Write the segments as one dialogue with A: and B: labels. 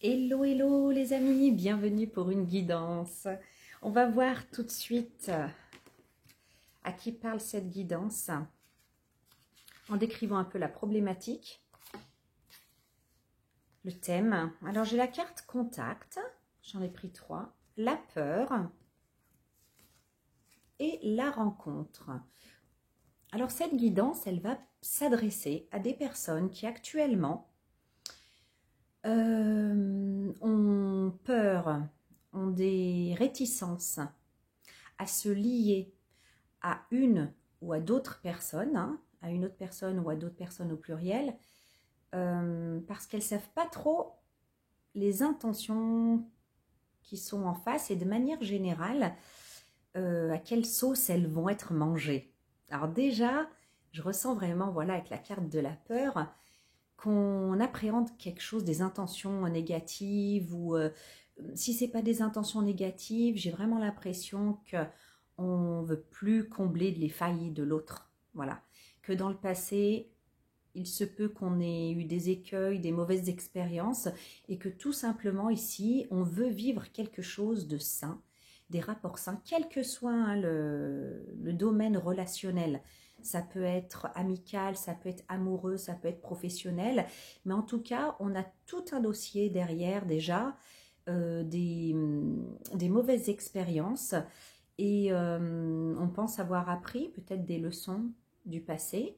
A: Hello, hello les amis, bienvenue pour une guidance. On va voir tout de suite à qui parle cette guidance en décrivant un peu la problématique, le thème. Alors j'ai la carte contact, j'en ai pris 3, la peur et la rencontre. Alors cette guidance, elle va s'adresser à des personnes qui actuellement ont peur, ont des réticences à se lier à une ou à d'autres personnes, à une autre personne ou à d'autres personnes au pluriel, parce qu'elles ne savent pas trop les intentions qui sont en face et de manière générale, à quelle sauce elles vont être mangées. Alors déjà, je ressens vraiment, voilà, avec la carte de la peur, qu'on appréhende quelque chose, des intentions négatives ou si c'est pas des intentions négatives, j'ai vraiment l'impression que on veut plus combler les failles de l'autre. Voilà, que dans le passé, il se peut qu'on ait eu des écueils, des mauvaises expériences et que tout simplement ici, on veut vivre quelque chose de sain, des rapports sains, quel que soit le domaine relationnel. Ça peut être amical, ça peut être amoureux, ça peut être professionnel, mais en tout cas, on a tout un dossier derrière déjà, des mauvaises expériences et on pense avoir appris peut-être des leçons du passé.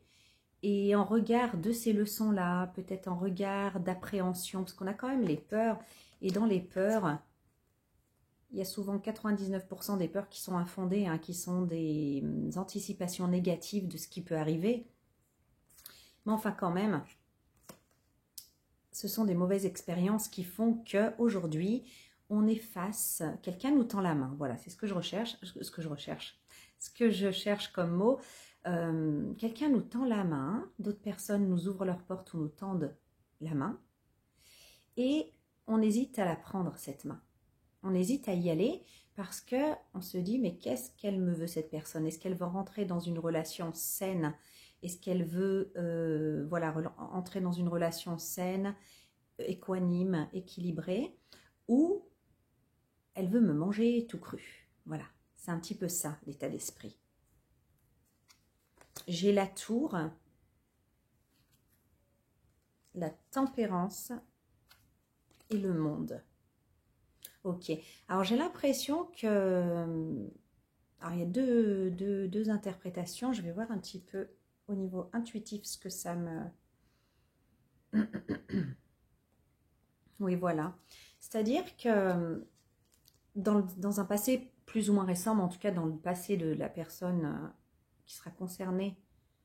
A: Et en regard de ces leçons-là, peut-être en regard d'appréhension, parce qu'on a quand même les peurs, et dans les peurs, il y a souvent 99% des peurs qui sont infondées, qui sont des anticipations négatives de ce qui peut arriver. Mais enfin quand même, ce sont des mauvaises expériences qui font qu'aujourd'hui, on est face, quelqu'un nous tend la main. Voilà, c'est ce que je recherche, ce que je cherche comme mot. Quelqu'un nous tend la main, d'autres personnes nous ouvrent leur porte ou nous tendent la main, et on hésite à la prendre, cette main. On hésite à y aller parce qu'on se dit, mais qu'est-ce qu'elle me veut, cette personne? Est-ce qu'elle veut rentrer dans une relation saine? Est-ce qu'elle veut entrer dans une relation saine, équanime, équilibrée? Ou elle veut me manger tout cru? Voilà, c'est un petit peu ça, l'état d'esprit. J'ai la tour, la tempérance et le monde. Ok, alors j'ai l'impression que... Alors il y a deux interprétations, je vais voir un petit peu au niveau intuitif ce que ça me... Oui, voilà. C'est-à-dire que dans un passé plus ou moins récent, mais en tout cas dans le passé de la personne qui sera concernée,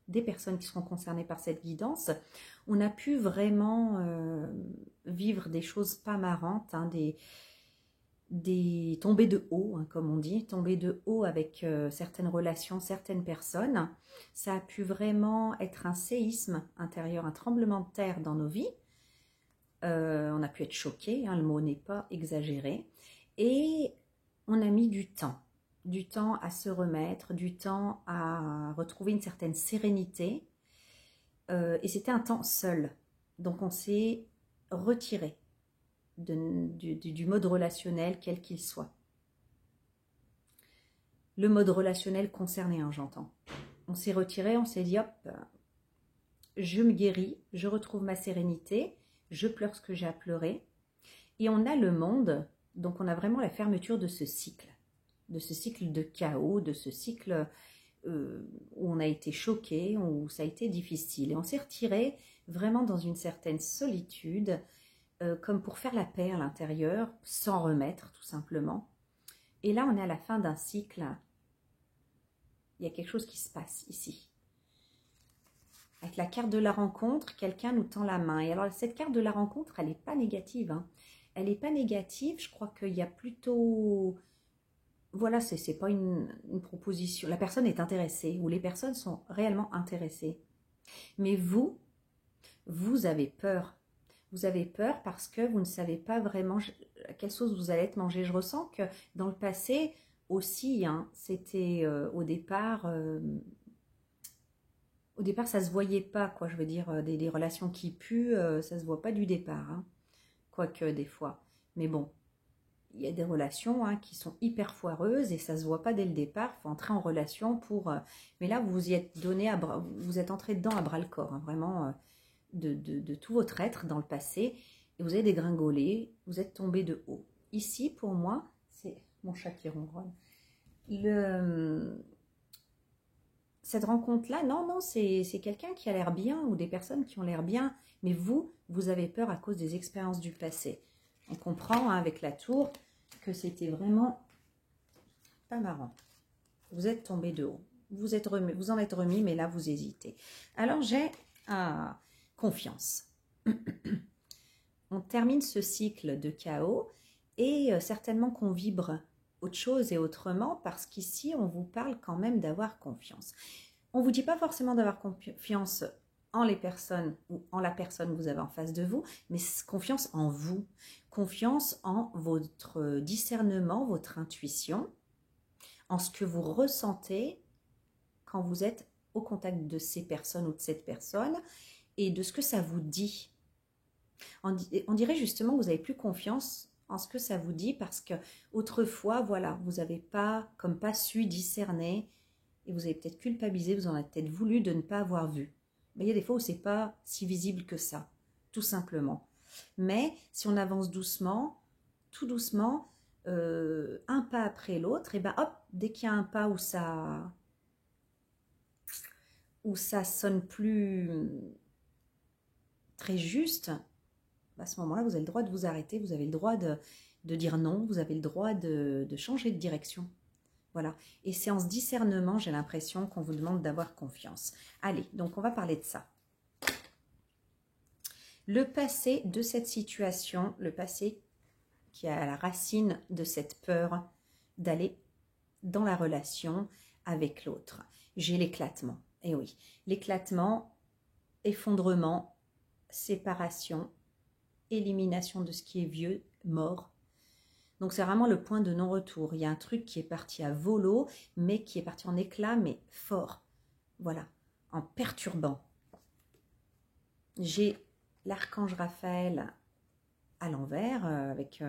A: des personnes qui seront concernées par cette guidance, on a pu vraiment vivre des choses pas marrantes, des tombées de haut, comme on dit, tomber de haut avec certaines relations, certaines personnes. Ça a pu vraiment être un séisme intérieur, un tremblement de terre dans nos vies. On a pu être choqué, le mot n'est pas exagéré. Et on a mis du temps à se remettre, du temps à retrouver une certaine sérénité. Et c'était un temps seul. Donc on s'est retiré du mode relationnel, quel qu'il soit. Le mode relationnel concerné, j'entends. On s'est retiré, on s'est dit, hop, je me guéris, je retrouve ma sérénité, je pleure ce que j'ai à pleurer. Et on a le monde, donc on a vraiment la fermeture de ce cycle de chaos, de ce cycle où on a été choqué, où ça a été difficile. Et on s'est retiré vraiment dans une certaine solitude, comme pour faire la paix à l'intérieur, s'en remettre tout simplement. Et là, on est à la fin d'un cycle. Il y a quelque chose qui se passe ici. Avec la carte de la rencontre, quelqu'un nous tend la main. Et alors, cette carte de la rencontre, elle n'est pas négative. Elle n'est pas négative. Je crois qu'il y a plutôt... Voilà, c'est pas une proposition. La personne est intéressée ou les personnes sont réellement intéressées. Mais vous avez peur. Vous avez peur parce que vous ne savez pas vraiment à quelle sauce vous allez être mangé. Je ressens que dans le passé aussi, c'était au départ, ça se voyait pas, quoi. Je veux dire, des relations qui puent, ça se voit pas du départ. quoique des fois. Mais bon, il y a des relations hein, qui sont hyper foireuses et ça se voit pas dès le départ. Il faut entrer en relation pour... mais là, vous y êtes donné, vous êtes entré dedans à bras-le-corps, hein, vraiment de tout votre être dans le passé. Et vous avez dégringolé, vous êtes tombé de haut. Ici, pour moi, c'est mon chat qui ronronne. Cette rencontre-là, non, c'est quelqu'un qui a l'air bien ou des personnes qui ont l'air bien. Mais vous avez peur à cause des expériences du passé. On comprend hein, avec la tour que c'était vraiment pas marrant. Vous êtes tombé de haut. Vous en êtes remis, mais là, vous hésitez. Alors, j'ai confiance. On termine ce cycle de chaos et certainement qu'on vibre autre chose et autrement parce qu'ici, on vous parle quand même d'avoir confiance. On ne vous dit pas forcément d'avoir confiance en les personnes ou en la personne que vous avez en face de vous, mais confiance en vous, confiance en votre discernement, votre intuition, en ce que vous ressentez quand vous êtes au contact de ces personnes ou de cette personne et de ce que ça vous dit. On dirait justement que vous n'avez plus confiance en ce que ça vous dit parce que autrefois, voilà, vous n'avez pas su discerner et vous avez peut-être culpabilisé, vous en avez peut-être voulu de ne pas avoir vu. Mais il y a des fois où ce n'est pas si visible que ça, tout simplement. Mais si on avance doucement, tout doucement, un pas après l'autre, et ben hop, dès qu'il y a un pas où ça sonne plus très juste, à ce moment-là, vous avez le droit de vous arrêter, vous avez le droit de dire non, vous avez le droit de changer de direction. Voilà. Et c'est en ce discernement, j'ai l'impression qu'on vous demande d'avoir confiance. Allez, donc on va parler de ça. Le passé de cette situation, le passé qui est à la racine de cette peur d'aller dans la relation avec l'autre. J'ai l'éclatement. Et oui, l'éclatement, effondrement, séparation, élimination de ce qui est vieux, mort. Donc c'est vraiment le point de non-retour. Il y a un truc qui est parti à volo, mais qui est parti en éclat, mais fort. Voilà, en perturbant. J'ai l'archange Raphaël à l'envers, avec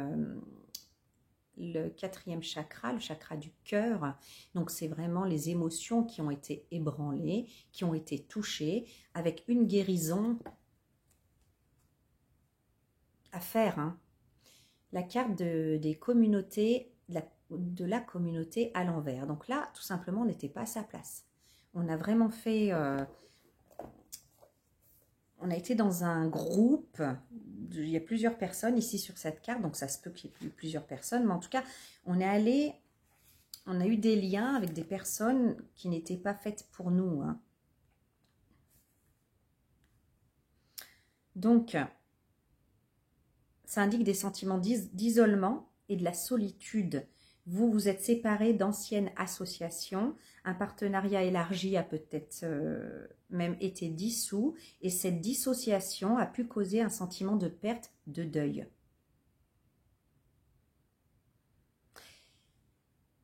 A: le 4e chakra, le chakra du cœur. Donc c'est vraiment les émotions qui ont été ébranlées, qui ont été touchées, avec une guérison à faire, hein. La carte des communautés, de la communauté à l'envers. Donc là, tout simplement, on n'était pas à sa place. On a vraiment fait... on a été dans un groupe, il y a plusieurs personnes ici sur cette carte, donc ça se peut qu'il y ait plusieurs personnes, mais en tout cas, on a eu des liens avec des personnes qui n'étaient pas faites pour nous, hein. Donc, ça indique des sentiments d'isolement et de la solitude. Vous vous êtes séparés d'anciennes associations, un partenariat élargi a peut-être même été dissous, et cette dissociation a pu causer un sentiment de perte, de deuil.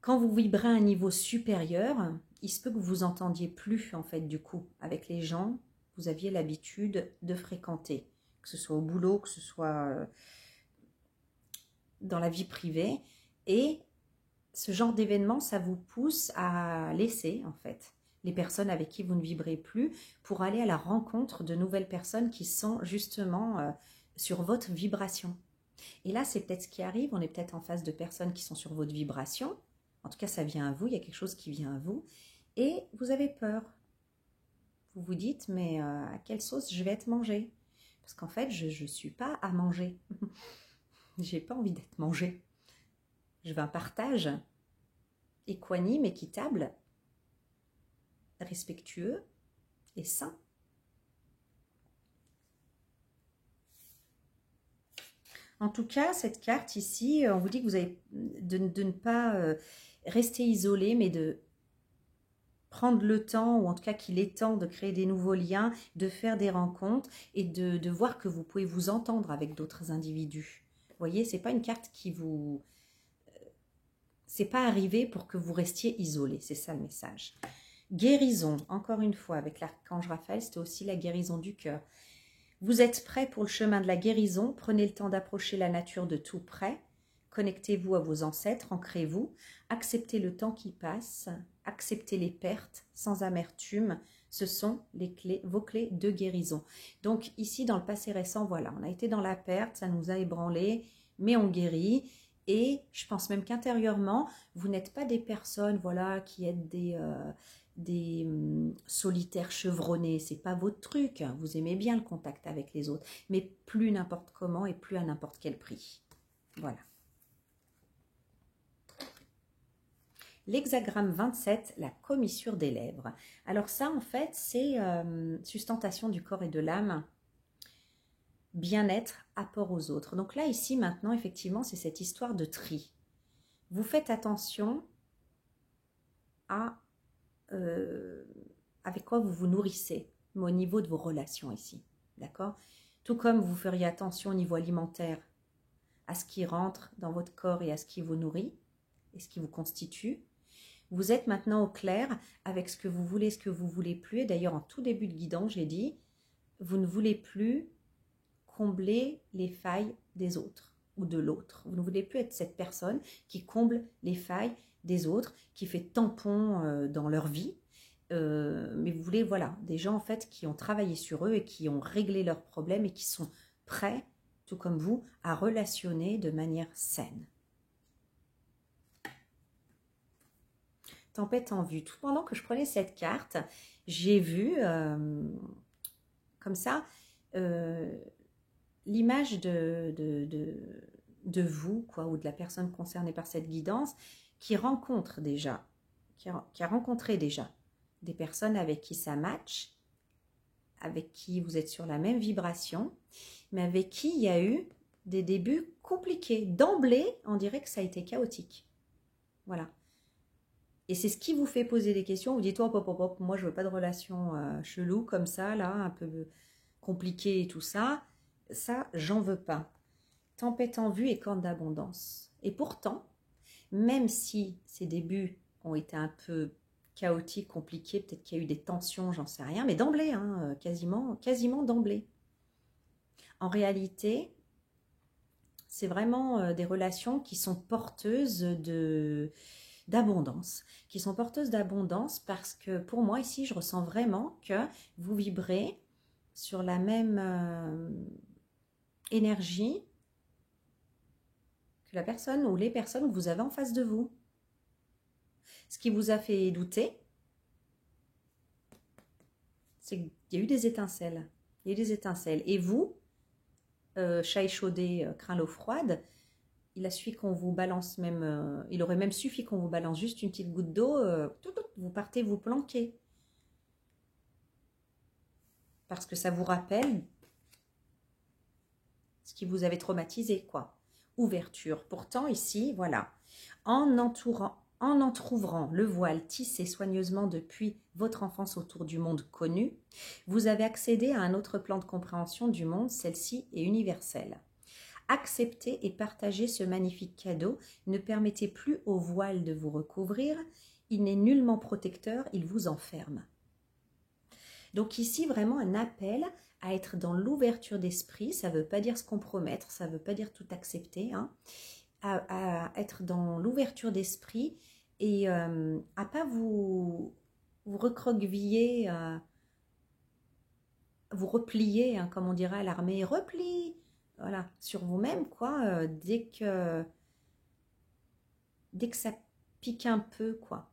A: Quand vous vibrez à un niveau supérieur, il se peut que vous vous entendiez plus en fait du coup avec les gens que vous aviez l'habitude de fréquenter, que ce soit au boulot, que ce soit dans la vie privée, et ce genre d'événement, ça vous pousse à laisser en fait les personnes avec qui vous ne vibrez plus pour aller à la rencontre de nouvelles personnes qui sont justement sur votre vibration. Et là, c'est peut-être ce qui arrive, on est peut-être en face de personnes qui sont sur votre vibration, en tout cas ça vient à vous, il y a quelque chose qui vient à vous, et vous avez peur. Vous vous dites, mais à quelle sauce je vais être mangée? Parce qu'en fait, je ne suis pas à manger. J'ai pas envie d'être mangée. Je veux un partage équanime, équitable, respectueux et sain. En tout cas, cette carte ici, on vous dit que vous avez de ne pas rester isolé, mais de prendre le temps, ou en tout cas qu'il est temps de créer des nouveaux liens, de faire des rencontres et de voir que vous pouvez vous entendre avec d'autres individus. Vous voyez, c'est pas une carte qui vous... c'est pas arrivé pour que vous restiez isolé, c'est ça le message. Guérison, encore une fois, avec l'archange Raphaël, c'était aussi la guérison du cœur. Vous êtes prêt pour le chemin de la guérison. Prenez le temps d'approcher la nature de tout près. Connectez-vous à vos ancêtres, ancrez-vous. Acceptez le temps qui passe. Acceptez les pertes sans amertume. Ce sont les clés, vos clés de guérison. Donc ici, dans le passé récent, voilà, on a été dans la perte, ça nous a ébranlé, mais on guérit. Et je pense même qu'intérieurement, vous n'êtes pas des personnes, voilà, qui êtes des solitaires chevronnés, c'est pas votre truc, vous aimez bien le contact avec les autres, mais plus n'importe comment et plus à n'importe quel prix. Voilà. L'hexagramme 27, la commissure des lèvres. Alors ça, en fait, c'est sustentation du corps et de l'âme, bien-être, apport aux autres. Donc là, ici, maintenant, effectivement, c'est cette histoire de tri. Vous faites attention à avec quoi vous vous nourrissez, mais au niveau de vos relations ici, d'accord? Tout comme vous feriez attention au niveau alimentaire à ce qui rentre dans votre corps et à ce qui vous nourrit et ce qui vous constitue. Vous êtes maintenant au clair avec ce que vous voulez, ce que vous voulez plus. Et d'ailleurs, en tout début de guidance, j'ai dit, vous ne voulez plus combler les failles des autres ou de l'autre. Vous ne voulez plus être cette personne qui comble les failles des autres, qui fait tampon dans leur vie. Mais vous voulez, voilà, des gens en fait qui ont travaillé sur eux et qui ont réglé leurs problèmes et qui sont prêts, tout comme vous, à relationner de manière saine. Tempête en vue. Tout pendant que je prenais cette carte, j'ai vu, comme ça, l'image de vous, quoi, ou de la personne concernée par cette guidance, qui rencontre déjà, qui a rencontré déjà des personnes avec qui ça match, avec qui vous êtes sur la même vibration, mais avec qui il y a eu des débuts compliqués. D'emblée, on dirait que ça a été chaotique. Voilà. Et c'est ce qui vous fait poser des questions. Vous dites, oh, hop, hop, hop, moi je veux pas de relation chelou comme ça, là, un peu compliqué et tout ça. Ça, j'en veux pas. Tempête en vue et corne d'abondance. Et pourtant, même si ces débuts ont été un peu chaotiques, compliqués, peut-être qu'il y a eu des tensions, j'en sais rien, mais d'emblée, hein, quasiment d'emblée. En réalité, c'est vraiment des relations qui sont porteuses d'abondance, qui sont porteuses d'abondance parce que pour moi ici je ressens vraiment que vous vibrez sur la même énergie que la personne ou les personnes que vous avez en face de vous. Ce qui vous a fait douter, c'est qu'il y a eu des étincelles. Il y a eu des étincelles. Et vous, chat échaudé, craint l'eau froide, il a suffi qu'on vous balance même, il aurait même suffi qu'on vous balance juste une petite goutte d'eau, vous partez vous planquer. Parce que ça vous rappelle ce qui vous avait traumatisé, quoi. Ouverture. Pourtant, ici, voilà, en entr'ouvrant le voile tissé soigneusement depuis votre enfance autour du monde connu, vous avez accédé à un autre plan de compréhension du monde, celle-ci est universelle. Accepter et partager ce magnifique cadeau. Ne permettez plus au voile de vous recouvrir. Il n'est nullement protecteur, il vous enferme. Donc ici, vraiment un appel à être dans l'ouverture d'esprit. Ça ne veut pas dire se compromettre, ça ne veut pas dire tout accepter. Hein. À être dans l'ouverture d'esprit et à ne pas vous recroqueviller, vous replier, hein, comme on dirait à l'armée, replie. Voilà, sur vous-même, quoi, dès que ça pique un peu, quoi.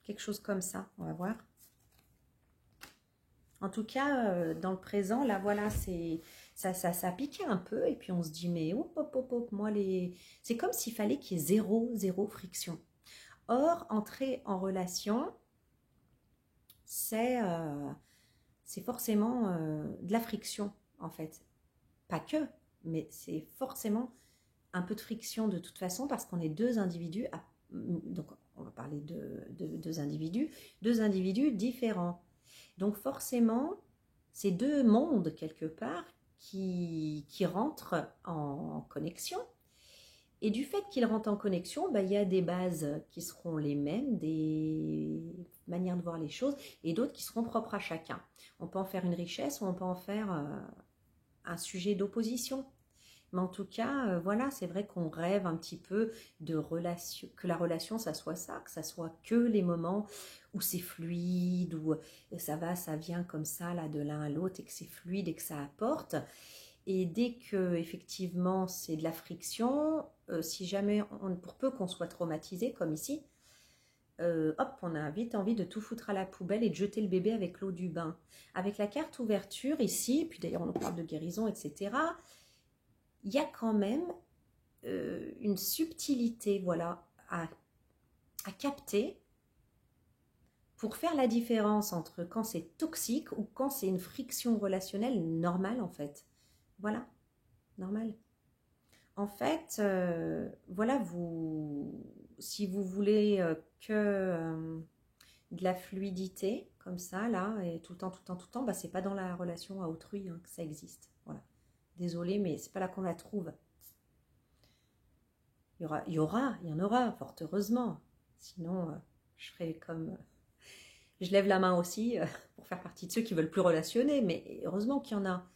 A: Quelque chose comme ça, on va voir. En tout cas, dans le présent, là, voilà, ça piquait un peu, et puis on se dit, mais hop, hop, hop, hop, moi, c'est comme s'il fallait qu'il y ait zéro friction. Or, entrer en relation, c'est forcément de la friction, en fait. Pas que, mais c'est forcément un peu de friction de toute façon parce qu'on est deux individus, donc on va parler de deux individus différents. Donc forcément, c'est deux mondes quelque part qui rentrent en connexion Et du fait qu'il rentre en connexion, il y a des bases qui seront les mêmes, des manières de voir les choses, et d'autres qui seront propres à chacun. On peut en faire une richesse ou on peut en faire un sujet d'opposition. Mais en tout cas, voilà, c'est vrai qu'on rêve un petit peu de relation, que la relation, ça soit ça, que ça soit que les moments où c'est fluide, où ça va, ça vient comme ça, là, de l'un à l'autre, et que c'est fluide et que ça apporte. Et dès que effectivement c'est de la friction, si jamais, pour peu qu'on soit traumatisé, comme ici, hop, on a vite envie de tout foutre à la poubelle et de jeter le bébé avec l'eau du bain. Avec la carte ouverture ici, puis d'ailleurs on nous parle de guérison, etc., il y a quand même une subtilité, voilà, à capter pour faire la différence entre quand c'est toxique ou quand c'est une friction relationnelle normale en fait. Voilà, normal. En fait, voilà, si vous voulez de la fluidité, comme ça, là, et tout le temps, tout le temps, tout le temps, c'est pas dans la relation à autrui que ça existe. Voilà. Désolée, mais c'est pas là qu'on la trouve. Il y en aura, fort heureusement. Sinon, je ferai comme... je lève la main aussi pour faire partie de ceux qui veulent plus relationner, mais heureusement qu'il y en a.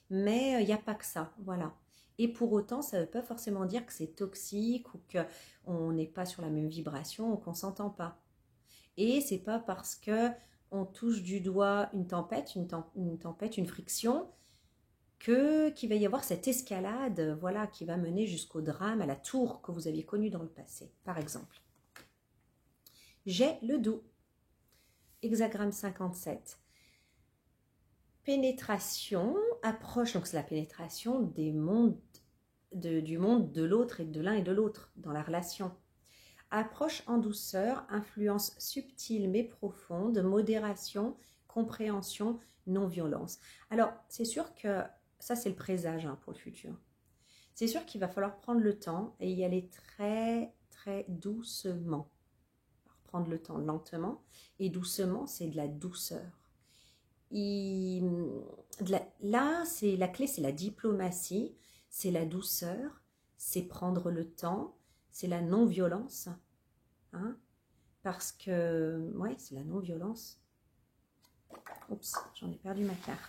A: Mais il n'y a pas que ça, voilà. Et pour autant, ça ne veut pas forcément dire que c'est toxique ou qu'on n'est pas sur la même vibration ou qu'on ne s'entend pas. Et c'est pas parce que on touche du doigt une tempête, une friction, qu'il va y avoir cette escalade, voilà, qui va mener jusqu'au drame, à la tour que vous aviez connue dans le passé, par exemple. J'ai le dos. Hexagramme 57. Pénétration, approche, donc c'est la pénétration des mondes, du monde de l'autre et de l'un et de l'autre dans la relation. Approche en douceur, influence subtile mais profonde, modération, compréhension, non-violence. Alors, c'est sûr que ça, c'est le présage pour le futur. C'est sûr qu'il va falloir prendre le temps et y aller très, très doucement. Alors, prendre le temps lentement et doucement, c'est de la douceur. Là, c'est la clé, c'est la diplomatie, c'est la douceur, c'est prendre le temps, c'est la non-violence, parce que, ouais, c'est la non-violence. Oups, j'en ai perdu ma carte.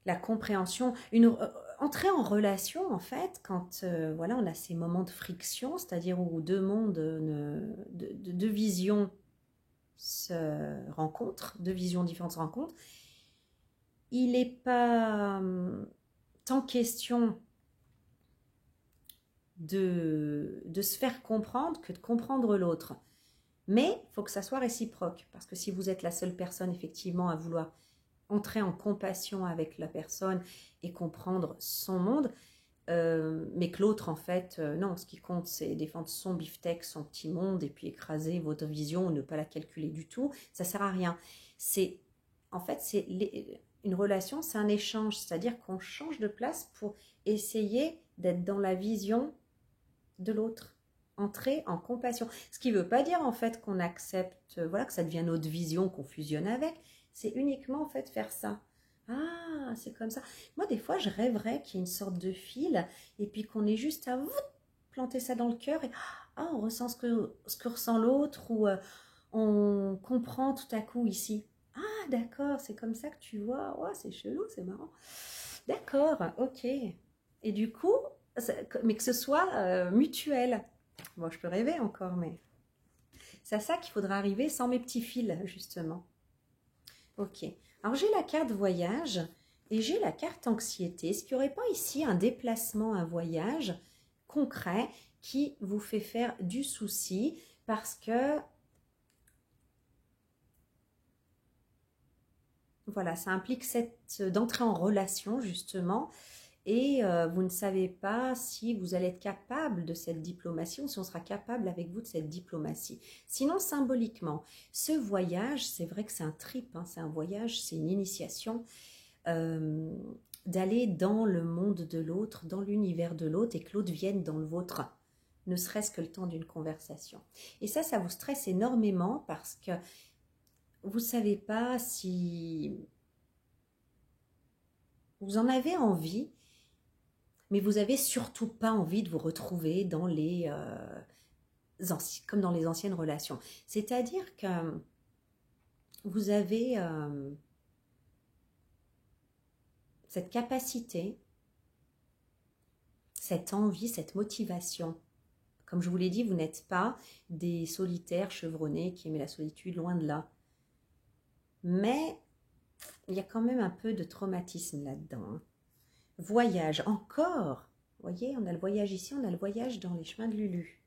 A: La compréhension, entrer en relation, en fait, quand voilà, on a ces moments de friction, c'est-à-dire où deux mondes, deux visions se rencontrent, deux visions différentes se rencontrent, il n'est pas tant question de se faire comprendre que de comprendre l'autre. Mais il faut que ça soit réciproque, parce que si vous êtes la seule personne effectivement à vouloir entrer en compassion avec la personne et comprendre son monde, mais que l'autre en fait, non, ce qui compte c'est défendre son beefsteak, son petit monde et puis écraser votre vision ou ne pas la calculer du tout, ça sert à rien. En fait, une relation, c'est un échange, c'est-à-dire qu'on change de place pour essayer d'être dans la vision de l'autre, entrer en compassion. Ce qui ne veut pas dire en fait qu'on accepte, voilà, que ça devient notre vision, qu'on fusionne avec, c'est uniquement en fait faire ça. Ah, c'est comme ça. Moi, des fois, je rêverais qu'il y ait une sorte de fil et puis qu'on ait juste à planter ça dans le cœur et on ressent ce que ressent l'autre ou on comprend tout à coup ici. Ah, d'accord, c'est comme ça que tu vois. Ouais, c'est chelou, c'est marrant. D'accord, ok. Et du coup, mais que ce soit mutuel. Bon, je peux rêver encore, mais c'est à ça qu'il faudra arriver sans mes petits fils, justement. Ok. Alors, j'ai la carte voyage et j'ai la carte anxiété. Est-ce qu'il n'y aurait pas ici un déplacement, un voyage concret qui vous fait faire du souci parce que, voilà, ça implique d'entrer en relation, justement, et vous ne savez pas si vous allez être capable de cette diplomatie ou si on sera capable avec vous de cette diplomatie. Sinon, symboliquement, ce voyage, c'est vrai que c'est un trip, c'est un voyage, c'est une initiation, d'aller dans le monde de l'autre, dans l'univers de l'autre et que l'autre vienne dans le vôtre, ne serait-ce que le temps d'une conversation. Et ça vous stresse énormément parce que vous ne savez pas si... Vous en avez envie, mais vous n'avez surtout pas envie de vous retrouver dans les, comme dans les anciennes relations. C'est-à-dire que vous avez cette capacité, cette envie, cette motivation. Comme je vous l'ai dit, vous n'êtes pas des solitaires chevronnés qui aiment la solitude, loin de là. Mais il y a quand même un peu de traumatisme là-dedans. Hein. Voyage, encore. Vous voyez, on a le voyage ici, on a le voyage dans les chemins de Lulu.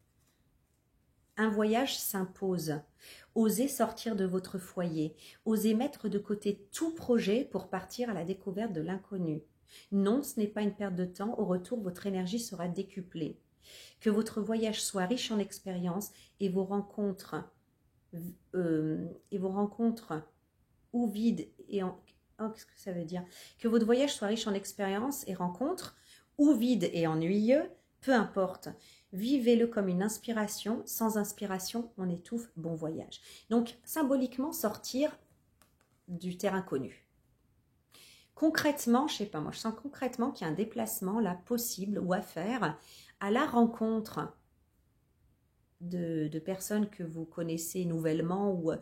A: Un voyage s'impose. Osez sortir de votre foyer. Osez mettre de côté tout projet pour partir à la découverte de l'inconnu. Non, ce n'est pas une perte de temps. Au retour, votre énergie sera décuplée. Que votre voyage soit riche en expériences et vos rencontres ou vides et en... Oh, qu'est-ce que ça veut dire? Que votre voyage soit riche en expériences et rencontres ou vides et ennuyeux, peu importe. Vivez-le comme une inspiration. Sans inspiration, on étouffe. Bon voyage. Donc, symboliquement, sortir du terrain connu. Concrètement, je ne sais pas, moi, je sens concrètement qu'il y a un déplacement là possible ou à faire à la rencontre de personnes que vous connaissez nouvellement ou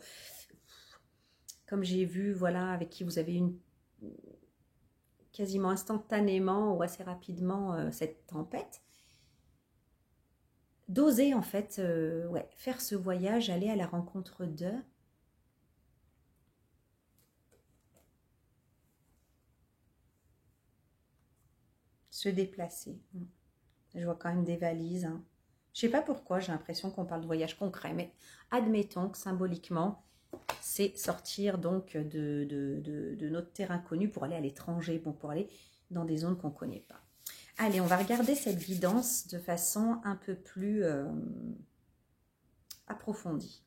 A: comme j'ai vu, voilà, avec qui vous avez une quasiment instantanément ou assez rapidement cette tempête. D'oser en fait faire ce voyage, aller à la rencontre d'eux. Se déplacer. Je vois quand même des valises. Hein. Je ne sais pas pourquoi, j'ai l'impression qu'on parle de voyage concret, mais admettons que symboliquement, c'est sortir donc de notre terrain connu pour aller à l'étranger, bon, pour aller dans des zones qu'on ne connaît pas. Allez, on va regarder cette guidance de façon un peu plus approfondie.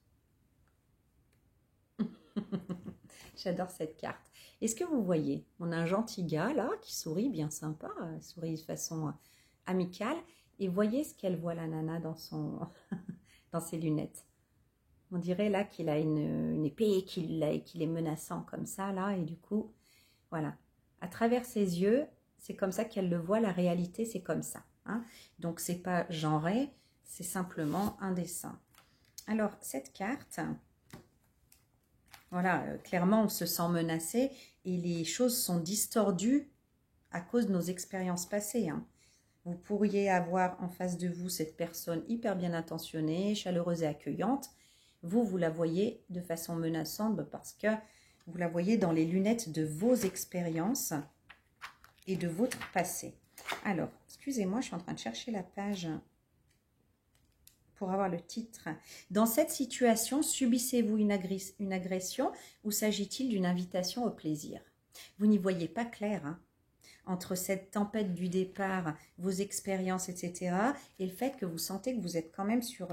A: J'adore cette carte. Est-ce que vous voyez, on a un gentil gars là qui sourit, bien sympa, sourit de façon amicale. Et voyez ce qu'elle voit la nana dans ses lunettes. On dirait là qu'il a une épée, qu'il est menaçant comme ça là. Et du coup, voilà. À travers ses yeux, c'est comme ça qu'elle le voit. La réalité, c'est comme ça. Hein. Donc, c'est pas genré, c'est simplement un dessin. Alors, cette carte... Voilà, clairement, on se sent menacé et les choses sont distordues à cause de nos expériences passées. Hein. Vous pourriez avoir en face de vous cette personne hyper bien intentionnée, chaleureuse et accueillante. Vous la voyez de façon menaçante parce que vous la voyez dans les lunettes de vos expériences et de votre passé. Alors, excusez-moi, je suis en train de chercher la page pour avoir le titre. Dans cette situation, subissez-vous une agression ou s'agit-il d'une invitation au plaisir? Vous n'y voyez pas clair, hein, entre cette tempête du départ, vos expériences, etc. et le fait que vous sentez que vous êtes quand même sur,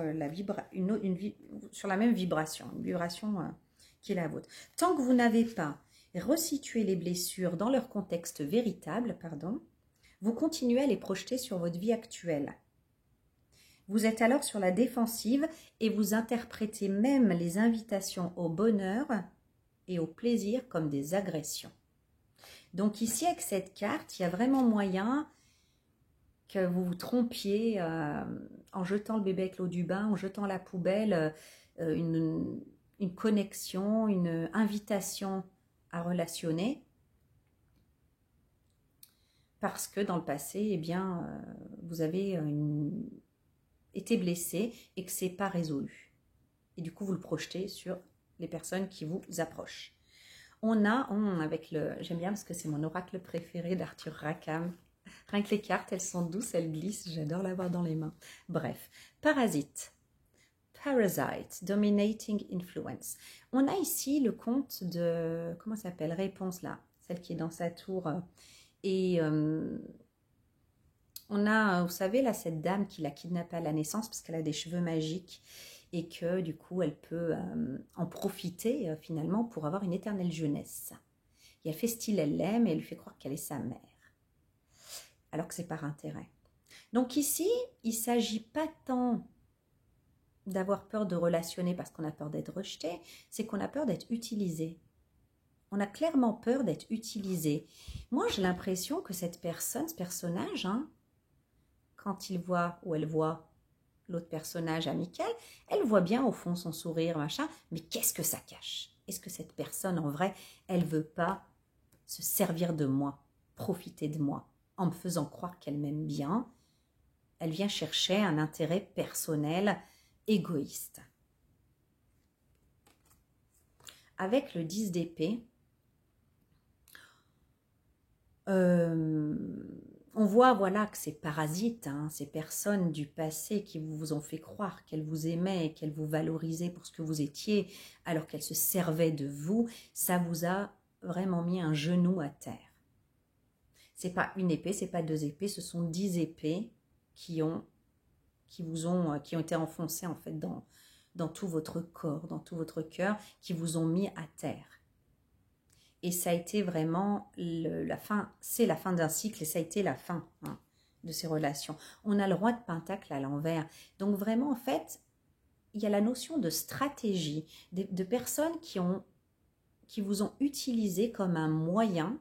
A: sur la même vibration, une vibration qui est la vôtre. Tant que vous n'avez pas resitué les blessures dans leur contexte véritable, vous continuez à les projeter sur votre vie actuelle. Vous êtes alors sur la défensive et vous interprétez même les invitations au bonheur et au plaisir comme des agressions. Donc ici, avec cette carte, il y a vraiment moyen que vous vous trompiez en jetant le bébé avec l'eau du bain, en jetant à la poubelle une connexion, une invitation à relationner. Parce que dans le passé, eh bien, vous avez été blessé et que ce n'est pas résolu. Et du coup, vous le projetez sur les personnes qui vous approchent. J'aime bien parce que c'est mon oracle préféré d'Arthur Rackham. Rien que les cartes, elles sont douces, elles glissent, j'adore l'avoir dans les mains. Bref, Parasite, Dominating Influence. On a ici le conte de, comment ça s'appelle, Réponse là, celle qui est dans sa tour. Et on a, vous savez, là, cette dame qui l'a kidnappée à la naissance parce qu'elle a des cheveux magiques et que du coup, elle peut en profiter finalement pour avoir une éternelle jeunesse. Et elle fait style, elle l'aime et elle lui fait croire qu'elle est sa mère. Alors que c'est par intérêt. Donc ici, il ne s'agit pas tant d'avoir peur de relationner parce qu'on a peur d'être rejeté, c'est qu'on a peur d'être utilisé. On a clairement peur d'être utilisé. Moi, j'ai l'impression que cette personne, ce personnage, hein, quand il voit ou elle voit l'autre personnage amical, elle voit bien au fond son sourire, machin, mais qu'est-ce que ça cache? Est-ce que cette personne, en vrai, elle veut pas se servir de moi, profiter de moi, en me faisant croire qu'elle m'aime bien? Elle vient chercher un intérêt personnel égoïste. Avec le 10 d'épée, on voit voilà, que ces parasites, hein, ces personnes du passé qui vous ont fait croire qu'elles vous aimaient et qu'elles vous valorisaient pour ce que vous étiez, alors qu'elles se servaient de vous, ça vous a vraiment mis un genou à terre. C'est pas une épée, c'est pas 2 épées, ce sont 10 épées qui ont été enfoncées en fait dans tout votre corps, dans tout votre cœur, qui vous ont mis à terre. Et ça a été vraiment la fin, c'est la fin d'un cycle et ça a été la fin, hein, de ces relations. On a le roi de pentacle à l'envers. Donc vraiment, en fait, il y a la notion de stratégie, de personnes qui vous ont utilisé comme un moyen,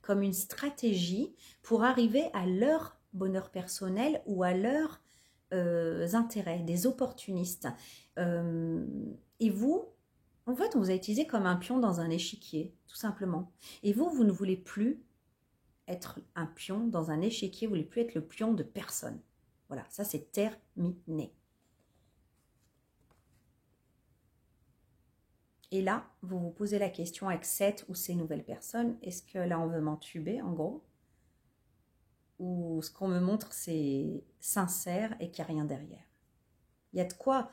A: comme une stratégie pour arriver à leur bonheur personnel ou à leurs intérêts, des opportunistes. Et vous, en fait, on vous a utilisé comme un pion dans un échiquier, tout simplement. Et vous ne voulez plus être un pion dans un échiquier, vous ne voulez plus être le pion de personne. Voilà, ça c'est terminé. Et là, vous vous posez la question avec cette ou ces nouvelles personnes, est-ce que là on veut m'entuber en gros? Ou ce qu'on me montre c'est sincère et qu'il n'y a rien derrière? Il y a de quoi,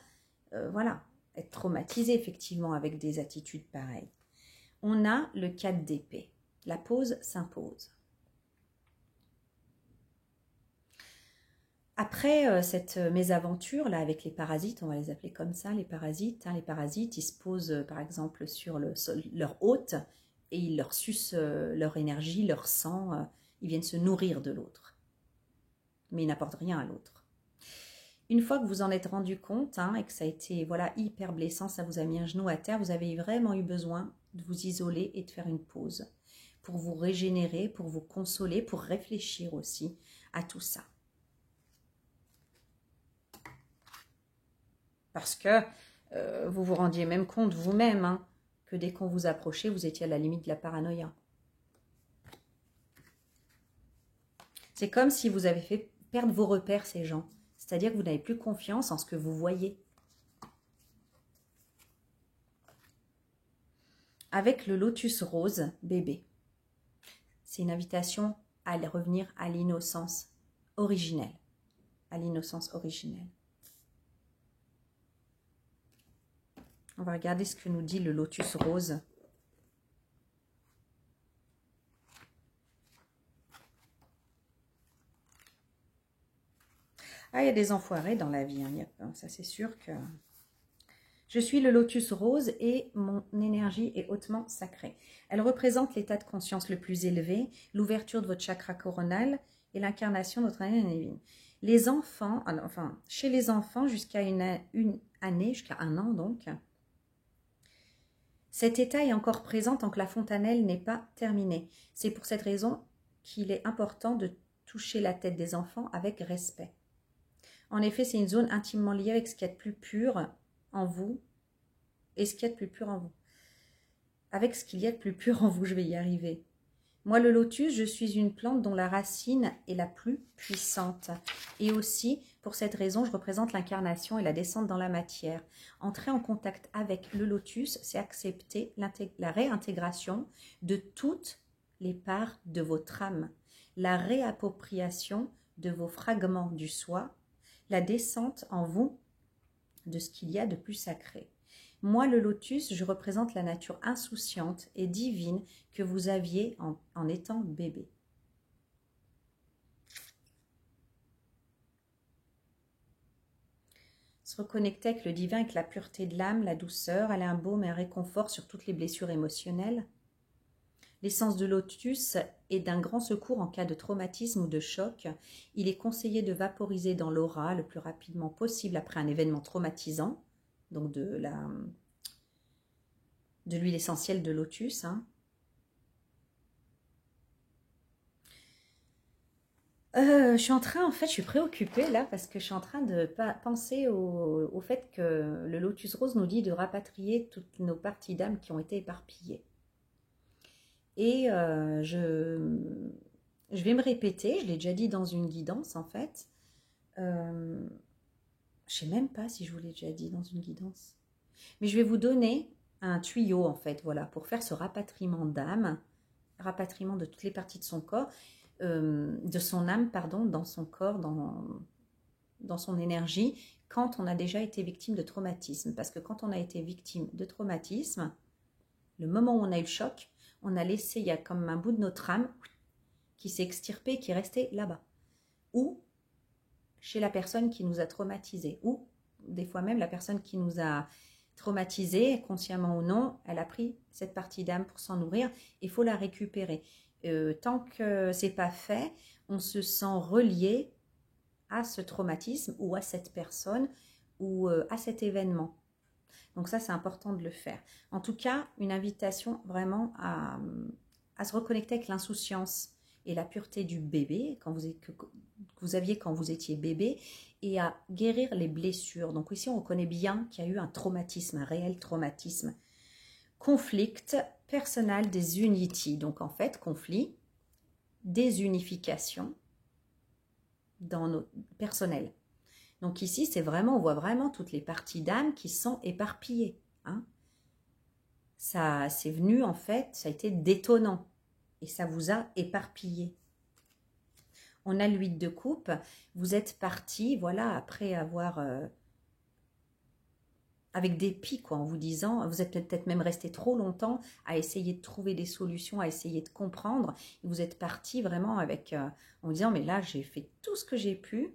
A: voilà, être traumatisé effectivement avec des attitudes pareilles. On a le 4 d'épée. La pause s'impose. Après cette mésaventure là avec les parasites, on va les appeler comme ça, les parasites. Hein, les parasites, ils se posent par exemple sur leur hôte et ils leur sucent leur énergie, leur sang. Ils viennent se nourrir de l'autre. Mais ils n'apportent rien à l'autre. Une fois que vous en êtes rendu compte hein, et que ça a été voilà, hyper blessant, ça vous a mis un genou à terre, vous avez vraiment eu besoin de vous isoler et de faire une pause pour vous régénérer, pour vous consoler, pour réfléchir aussi à tout ça. Parce que vous vous rendiez même compte vous-même hein, que dès qu'on vous approchait, vous étiez à la limite de la paranoïa. C'est comme si vous avez fait perdre vos repères, ces gens. C'est-à-dire que vous n'avez plus confiance en ce que vous voyez. Avec le lotus rose, bébé, c'est une invitation à revenir à l'innocence originelle. À l'innocence originelle. On va regarder ce que nous dit le lotus rose. Ah, il y a des enfoirés dans la vie, hein. Ça c'est sûr que... Je suis le lotus rose et mon énergie est hautement sacrée. Elle représente l'état de conscience le plus élevé, l'ouverture de votre chakra coronal et l'incarnation de notre année divine. Les enfants, enfin, chez les enfants jusqu'à une année, jusqu'à 1 an donc, cet état est encore présent tant que la fontanelle n'est pas terminée. C'est pour cette raison qu'il est important de toucher la tête des enfants avec respect. En effet, c'est une zone intimement liée avec ce qu'il y a de plus pur en vous et ce qu'il y a de plus pur en vous. Avec ce qu'il y a de plus pur en vous, je vais y arriver. Moi, le lotus, je suis une plante dont la racine est la plus puissante. Et aussi, pour cette raison, je représente l'incarnation et la descente dans la matière. Entrer en contact avec le lotus, c'est accepter la réintégration de toutes les parts de votre âme, la réappropriation de vos fragments du soi, la descente en vous de ce qu'il y a de plus sacré. Moi, le lotus, je représente la nature insouciante et divine que vous aviez en étant bébé. Se reconnecter avec le divin, avec la pureté de l'âme, la douceur, elle a un baume et un réconfort sur toutes les blessures émotionnelles. L'essence de lotus est d'un grand secours en cas de traumatisme ou de choc. Il est conseillé de vaporiser dans l'aura le plus rapidement possible après un événement traumatisant, donc de de l'huile essentielle de lotus. Hein. Je suis en train, en fait, je suis préoccupée là parce que je suis en train de penser au fait que le lotus rose nous dit de rapatrier toutes nos parties d'âme qui ont été éparpillées. Et je vais me répéter, je l'ai déjà dit dans une guidance en fait. Je ne sais même pas si je vous l'ai déjà dit dans une guidance. Mais je vais vous donner un tuyau en fait, voilà, pour faire ce rapatriement d'âme, rapatriement de toutes les parties de son corps. De son âme, pardon, dans son corps, dans son énergie, quand on a déjà été victime de traumatisme. Parce que quand on a été victime de traumatisme, le moment où on a eu le choc, on a laissé, il y a comme un bout de notre âme qui s'est extirpé, qui est resté là-bas. Ou chez la personne qui nous a traumatisés. Ou des fois même la personne qui nous a traumatisés, consciemment ou non, elle a pris cette partie d'âme pour s'en nourrir. Il faut la récupérer. Tant que c'est pas fait, on se sent relié à ce traumatisme ou à cette personne ou à cet événement. Donc ça, c'est important de le faire. En tout cas, une invitation vraiment à se reconnecter avec l'insouciance et la pureté du bébé que vous aviez quand vous étiez bébé et à guérir les blessures. Donc ici, on reconnaît bien qu'il y a eu un traumatisme, un réel traumatisme. Conflict, personal, désunity. Donc en fait, conflit, désunification dans nos personnels. Donc ici, c'est vraiment, on voit vraiment toutes les parties d'âme qui sont éparpillées. Hein. Ça, c'est venu en fait, ça a été détonnant et ça vous a éparpillé. On a l'huile de coupe, vous êtes parti, voilà, après avoir avec dépit, quoi, en vous disant, vous êtes peut-être même resté trop longtemps à essayer de trouver des solutions, à essayer de comprendre. Et vous êtes parti vraiment avec, en vous disant, mais là, j'ai fait tout ce que j'ai pu.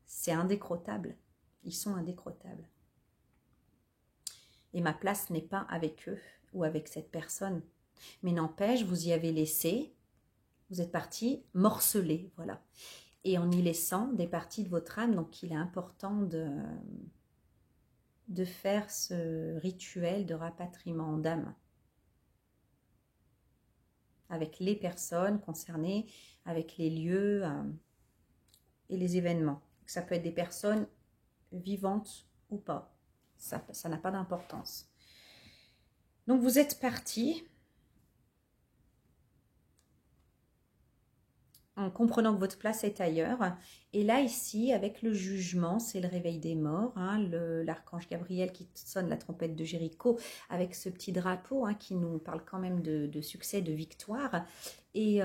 A: C'est indécrottable. Ils sont indécrottables. Et ma place n'est pas avec eux ou avec cette personne. Mais n'empêche, vous y avez laissé, vous êtes parti morceler, voilà. Et en y laissant des parties de votre âme, donc il est important de faire ce rituel de rapatriement d'âme avec les personnes concernées, avec les lieux et les événements. Ça peut être des personnes vivantes ou pas, ça n'a pas d'importance. Donc vous êtes parti en comprenant que votre place est ailleurs. Et là, ici, avec le jugement, c'est le réveil des morts, hein, l'archange Gabriel qui sonne la trompette de Jéricho, avec ce petit drapeau hein, qui nous parle quand même de succès, de victoire. Et,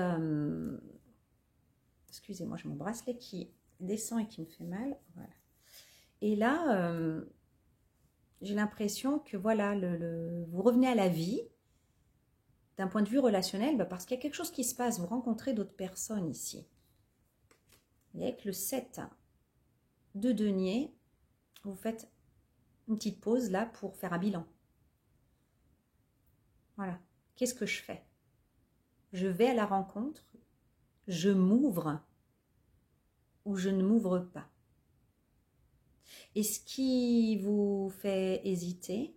A: excusez-moi, j'ai mon bracelet qui descend et qui me fait mal. Voilà. Et là, j'ai l'impression que voilà, vous revenez à la vie, d'un point de vue relationnel, parce qu'il y a quelque chose qui se passe. Vous rencontrez d'autres personnes ici. Et avec le 7 de denier, vous faites une petite pause là pour faire un bilan. Voilà. Qu'est-ce que je fais? Je vais à la rencontre, je m'ouvre ou je ne m'ouvre pas. Et ce qui vous fait hésiter,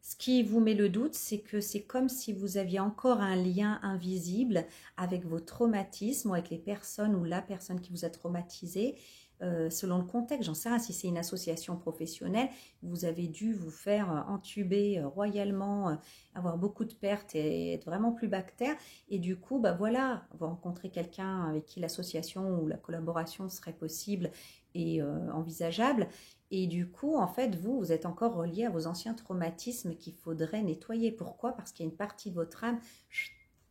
A: ce qui vous met le doute, c'est que c'est comme si vous aviez encore un lien invisible avec vos traumatismes ou avec les personnes ou la personne qui vous a traumatisé. Selon le contexte, j'en sais rien, si c'est une association professionnelle, vous avez dû vous faire entuber royalement, avoir beaucoup de pertes et être vraiment plus bas que terre. Et du coup, bah voilà, vous rencontrez quelqu'un avec qui l'association ou la collaboration serait possible et envisageable. Et du coup, en fait, vous êtes encore relié à vos anciens traumatismes qu'il faudrait nettoyer. Pourquoi? Parce qu'il y a une partie de votre âme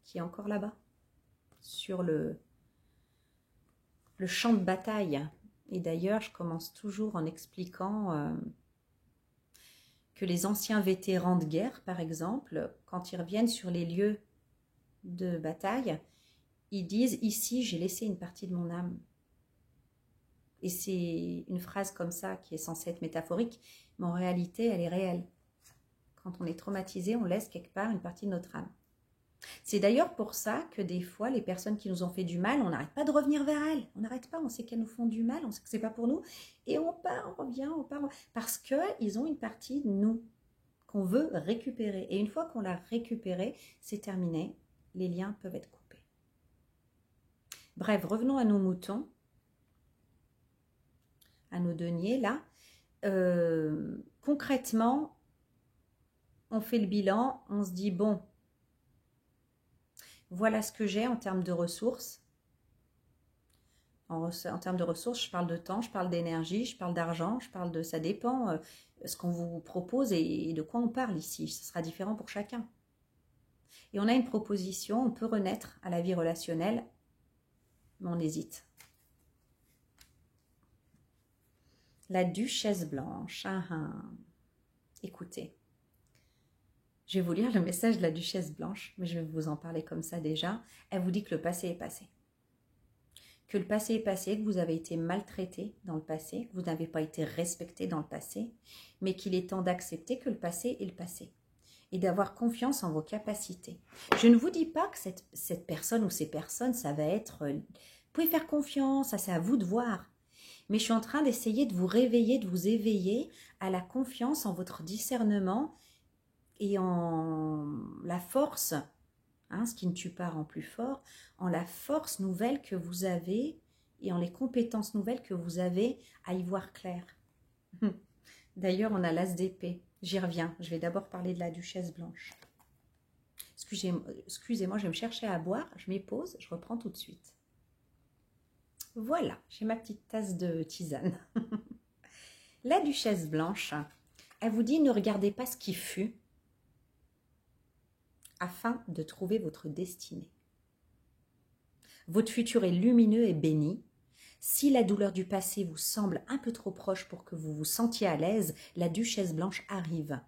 A: qui est encore là-bas, sur le champ de bataille. Et d'ailleurs, je commence toujours en expliquant que les anciens vétérans de guerre, par exemple, quand ils reviennent sur les lieux de bataille, ils disent « Ici, j'ai laissé une partie de mon âme ». Et c'est une phrase comme ça qui est censée être métaphorique, mais en réalité, elle est réelle. Quand on est traumatisé, on laisse quelque part une partie de notre âme. C'est d'ailleurs pour ça que des fois, les personnes qui nous ont fait du mal, on n'arrête pas de revenir vers elles. On n'arrête pas, on sait qu'elles nous font du mal, on sait que c'est pas pour nous. Et on part, on revient, on part. Parce qu'ils ont une partie de nous qu'on veut récupérer. Et une fois qu'on l'a récupérée, c'est terminé. Les liens peuvent être coupés. Bref, revenons à nos moutons, à nos deniers, là. Concrètement, on fait le bilan, on se dit, bon, voilà ce que j'ai en termes de ressources. En termes de ressources, je parle de temps, je parle d'énergie, je parle d'argent, je parle de... Ça dépend ce qu'on vous propose et de quoi on parle ici. Ce sera différent pour chacun. Et on a une proposition, on peut renaître à la vie relationnelle, mais on hésite. La duchesse blanche. Écoutez, je vais vous lire le message de la duchesse blanche, mais je vais vous en parler comme ça déjà. Elle vous dit que le passé est passé. Que le passé est passé, que vous avez été maltraité dans le passé, que vous n'avez pas été respecté dans le passé, mais qu'il est temps d'accepter que le passé est le passé et d'avoir confiance en vos capacités. Je ne vous dis pas que cette personne ou ces personnes, ça va être... vous pouvez faire confiance, ça c'est à vous de voir. Mais je suis en train d'essayer de vous réveiller, de vous éveiller à la confiance en votre discernement et en la force, ce qui ne tue pas rend plus fort, en la force nouvelle que vous avez et en les compétences nouvelles que vous avez à y voir clair. D'ailleurs, on a l'as d'épée. J'y reviens. Je vais d'abord parler de la duchesse blanche. Excusez-moi, je vais me chercher à boire. Je m'y pose, je reprends tout de suite. Voilà, j'ai ma petite tasse de tisane. La duchesse blanche, elle vous dit, ne regardez pas ce qui fut afin de trouver votre destinée. Votre futur est lumineux et béni. Si la douleur du passé vous semble un peu trop proche pour que vous vous sentiez à l'aise, la duchesse blanche arrive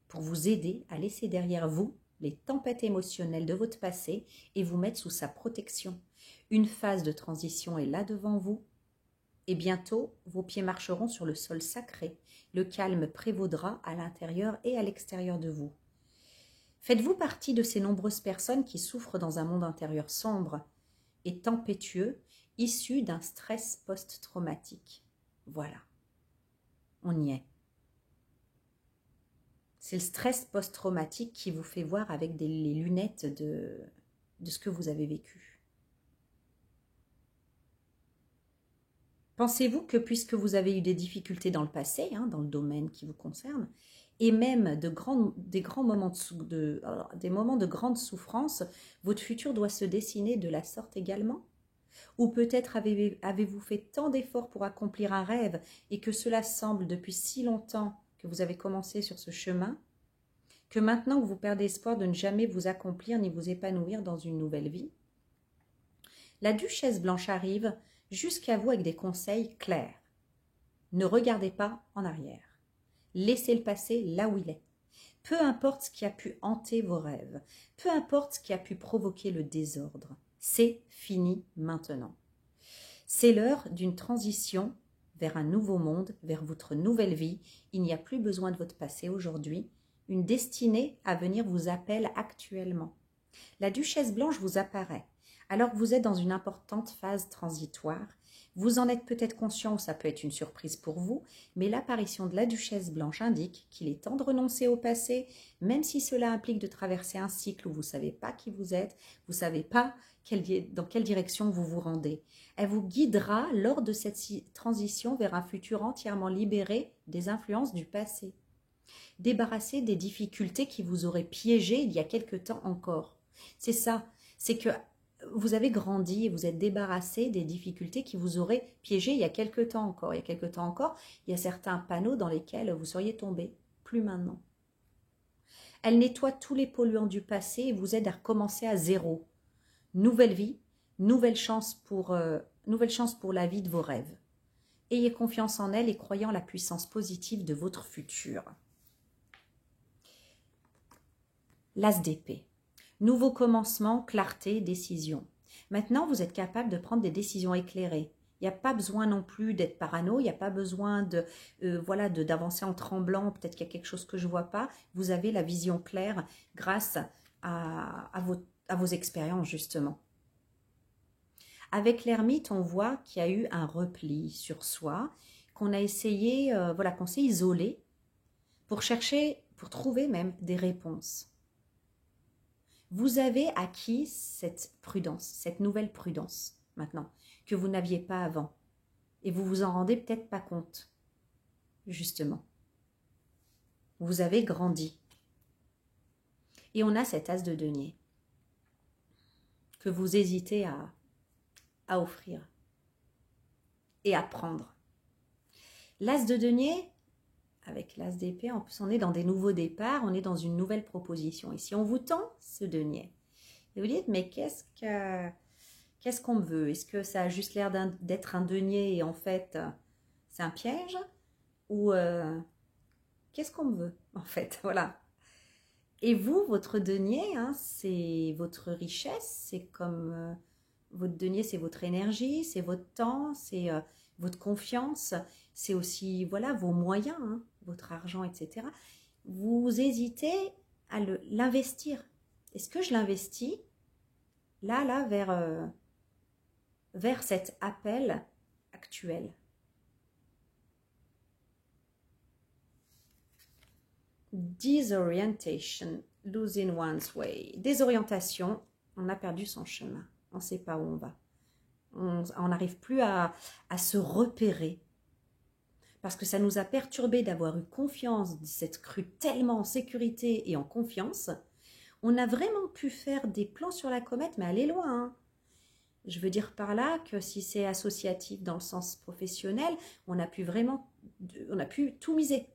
A: pour vous aider à laisser derrière vous les tempêtes émotionnelles de votre passé et vous mettre sous sa protection. Une phase de transition est là devant vous et bientôt vos pieds marcheront sur le sol sacré. Le calme prévaudra à l'intérieur et à l'extérieur de vous. Faites-vous partie de ces nombreuses personnes qui souffrent dans un monde intérieur sombre et tempétueux, issu d'un stress post-traumatique? Voilà, on y est. C'est le stress post-traumatique qui vous fait voir avec les lunettes de ce que vous avez vécu. Pensez-vous que puisque vous avez eu des difficultés dans le passé, dans le domaine qui vous concerne, et même des moments de grande souffrance, votre futur doit se dessiner de la sorte également? Ou peut-être avez-vous fait tant d'efforts pour accomplir un rêve et que cela semble depuis si longtemps que vous avez commencé sur ce chemin, que maintenant que vous perdez espoir de ne jamais vous accomplir ni vous épanouir dans une nouvelle vie? La duchesse blanche arrive jusqu'à vous avec des conseils clairs. Ne regardez pas en arrière. Laissez le passé là où il est. Peu importe ce qui a pu hanter vos rêves, peu importe ce qui a pu provoquer le désordre, c'est fini maintenant. C'est l'heure d'une transition vers un nouveau monde, vers votre nouvelle vie. Il n'y a plus besoin de votre passé aujourd'hui. Une destinée à venir vous appelle actuellement. La duchesse blanche vous apparaît. Alors que vous êtes dans une importante phase transitoire, vous en êtes peut-être conscient ou ça peut être une surprise pour vous, mais l'apparition de la duchesse blanche indique qu'il est temps de renoncer au passé, même si cela implique de traverser un cycle où vous ne savez pas qui vous êtes, vous ne savez pas dans quelle direction vous vous rendez. Elle vous guidera lors de cette transition vers un futur entièrement libéré des influences du passé. Débarrassé des difficultés qui vous auraient piégé il y a quelque temps encore. C'est ça, c'est que vous avez grandi et vous êtes débarrassé des difficultés qui vous auraient piégé il y a quelque temps encore. Il y a quelque temps encore, il y a certains panneaux dans lesquels vous seriez tombé. Plus maintenant. Elle nettoie tous les polluants du passé et vous aide à recommencer à zéro. Nouvelle vie, nouvelle chance pour la vie de vos rêves. Ayez confiance en elle et croyez en la puissance positive de votre futur. L'as d'épée. Nouveau commencement, clarté, décision. Maintenant, vous êtes capable de prendre des décisions éclairées. Il n'y a pas besoin non plus d'être parano, il n'y a pas besoin d'avancer en tremblant, peut-être qu'il y a quelque chose que je ne vois pas. Vous avez la vision claire grâce à à vos expériences justement. Avec l'ermite, on voit qu'il y a eu un repli sur soi, qu'on a essayé, voilà, qu'on s'est isolé pour chercher, pour trouver même des réponses. Vous avez acquis cette prudence, cette nouvelle prudence maintenant, que vous n'aviez pas avant. Et vous vous en rendez peut-être pas compte, justement. Vous avez grandi. Et on a cet as de denier que vous hésitez à offrir et à prendre. L'as de denier, avec l'as d'épée, en plus on est dans des nouveaux départs, on est dans une nouvelle proposition. Et si on vous tend ce denier, et vous dites, mais qu'est-ce qu'on veut? Est-ce que ça a juste l'air d'être un denier et en fait c'est un piège? Ou qu'est-ce qu'on me veut en fait? Voilà. Et vous, votre denier, hein, c'est votre richesse, c'est comme votre denier, c'est votre énergie, c'est votre temps, c'est votre confiance, c'est aussi voilà vos moyens, hein, votre argent, etc. Vous hésitez à l'investir. Est-ce que je l'investis là vers cet appel actuel? Disorientation, losing one's way. Désorientation, on a perdu son chemin. On ne sait pas où on va. On n'arrive plus à se repérer. Parce que ça nous a perturbé d'avoir eu confiance, s'être cru tellement en sécurité et en confiance. On a vraiment pu faire des plans sur la comète, mais aller loin. Hein. Je veux dire par là que si c'est associatif dans le sens professionnel, on a pu tout miser.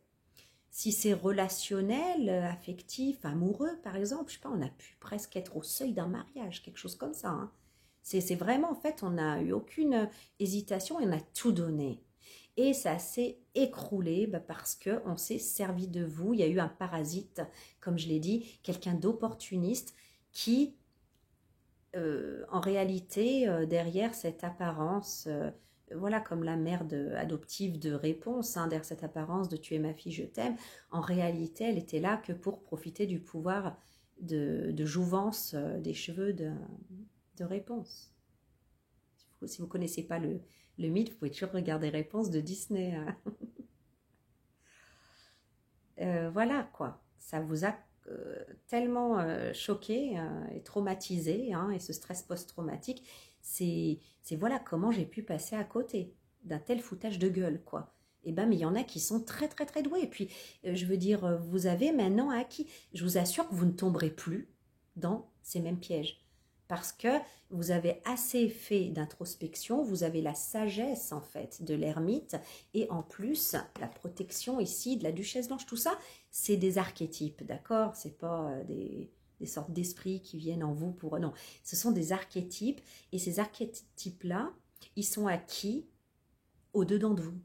A: Si c'est relationnel, affectif, amoureux, par exemple, je sais pas, on a pu presque être au seuil d'un mariage, quelque chose comme ça. Hein. C'est vraiment, en fait, on n'a eu aucune hésitation et on a tout donné. Et ça s'est écroulé parce qu'on s'est servi de vous. Il y a eu un parasite, comme je l'ai dit, quelqu'un d'opportuniste qui, en réalité, derrière cette apparence... voilà, comme la mère adoptive de réponse, hein, derrière cette apparence de tu es ma fille, je t'aime, en réalité, elle était là que pour profiter du pouvoir de jouvence des cheveux de réponse. Si vous ne connaissez pas le mythe, vous pouvez toujours regarder Réponse de Disney. Hein. Voilà, quoi. Ça vous a tellement choqué et traumatisé, hein, et ce stress post-traumatique, c'est voilà comment j'ai pu passer à côté d'un tel foutage de gueule, quoi. Et ben, mais il y en a qui sont très, très, très doués. Et puis, je veux dire, vous avez maintenant acquis. Je vous assure que vous ne tomberez plus dans ces mêmes pièges. Parce que vous avez assez fait d'introspection, vous avez la sagesse, en fait, de l'ermite. Et en plus, la protection ici de la Duchesse Blanche, tout ça, c'est des archétypes, d'accord? C'est pas des sortes d'esprits qui viennent en vous pour... Non, ce sont des archétypes. Et ces archétypes-là, ils sont acquis au-dedans de vous.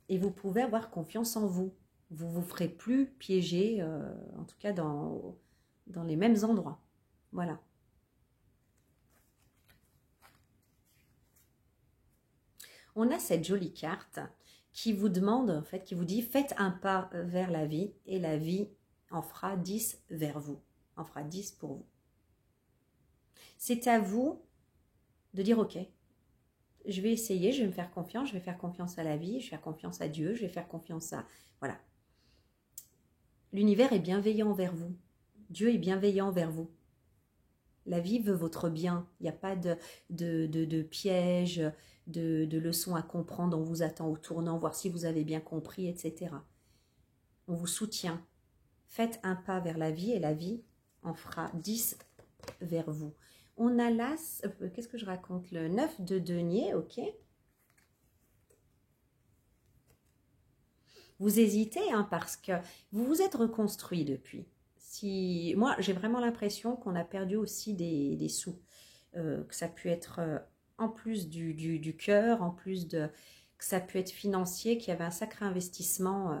A: Et vous pouvez avoir confiance en vous. Vous ne vous ferez plus piéger, en tout cas dans les mêmes endroits. Voilà. On a cette jolie carte qui vous demande, en fait, qui vous dit, faites un pas vers la vie et la vie en fera 10 vers vous, en fera 10 pour vous. C'est à vous de dire, ok, je vais essayer, je vais me faire confiance, je vais faire confiance à la vie, je vais faire confiance à Dieu, je vais faire confiance à... Voilà. L'univers est bienveillant envers vous. Dieu est bienveillant envers vous. La vie veut votre bien. Il n'y a pas de piège, de leçons à comprendre. On vous attend au tournant, voir si vous avez bien compris, etc. On vous soutient. Faites un pas vers la vie et la vie en fera 10 vers vous. On a l'as, qu'est-ce que je raconte? Le 9 de denier, ok. Vous hésitez hein, parce que vous vous êtes reconstruit depuis. Moi, j'ai vraiment l'impression qu'on a perdu aussi des sous. Que ça peut être en plus du cœur, en plus que ça peut être financier, qu'il y avait un sacré investissement.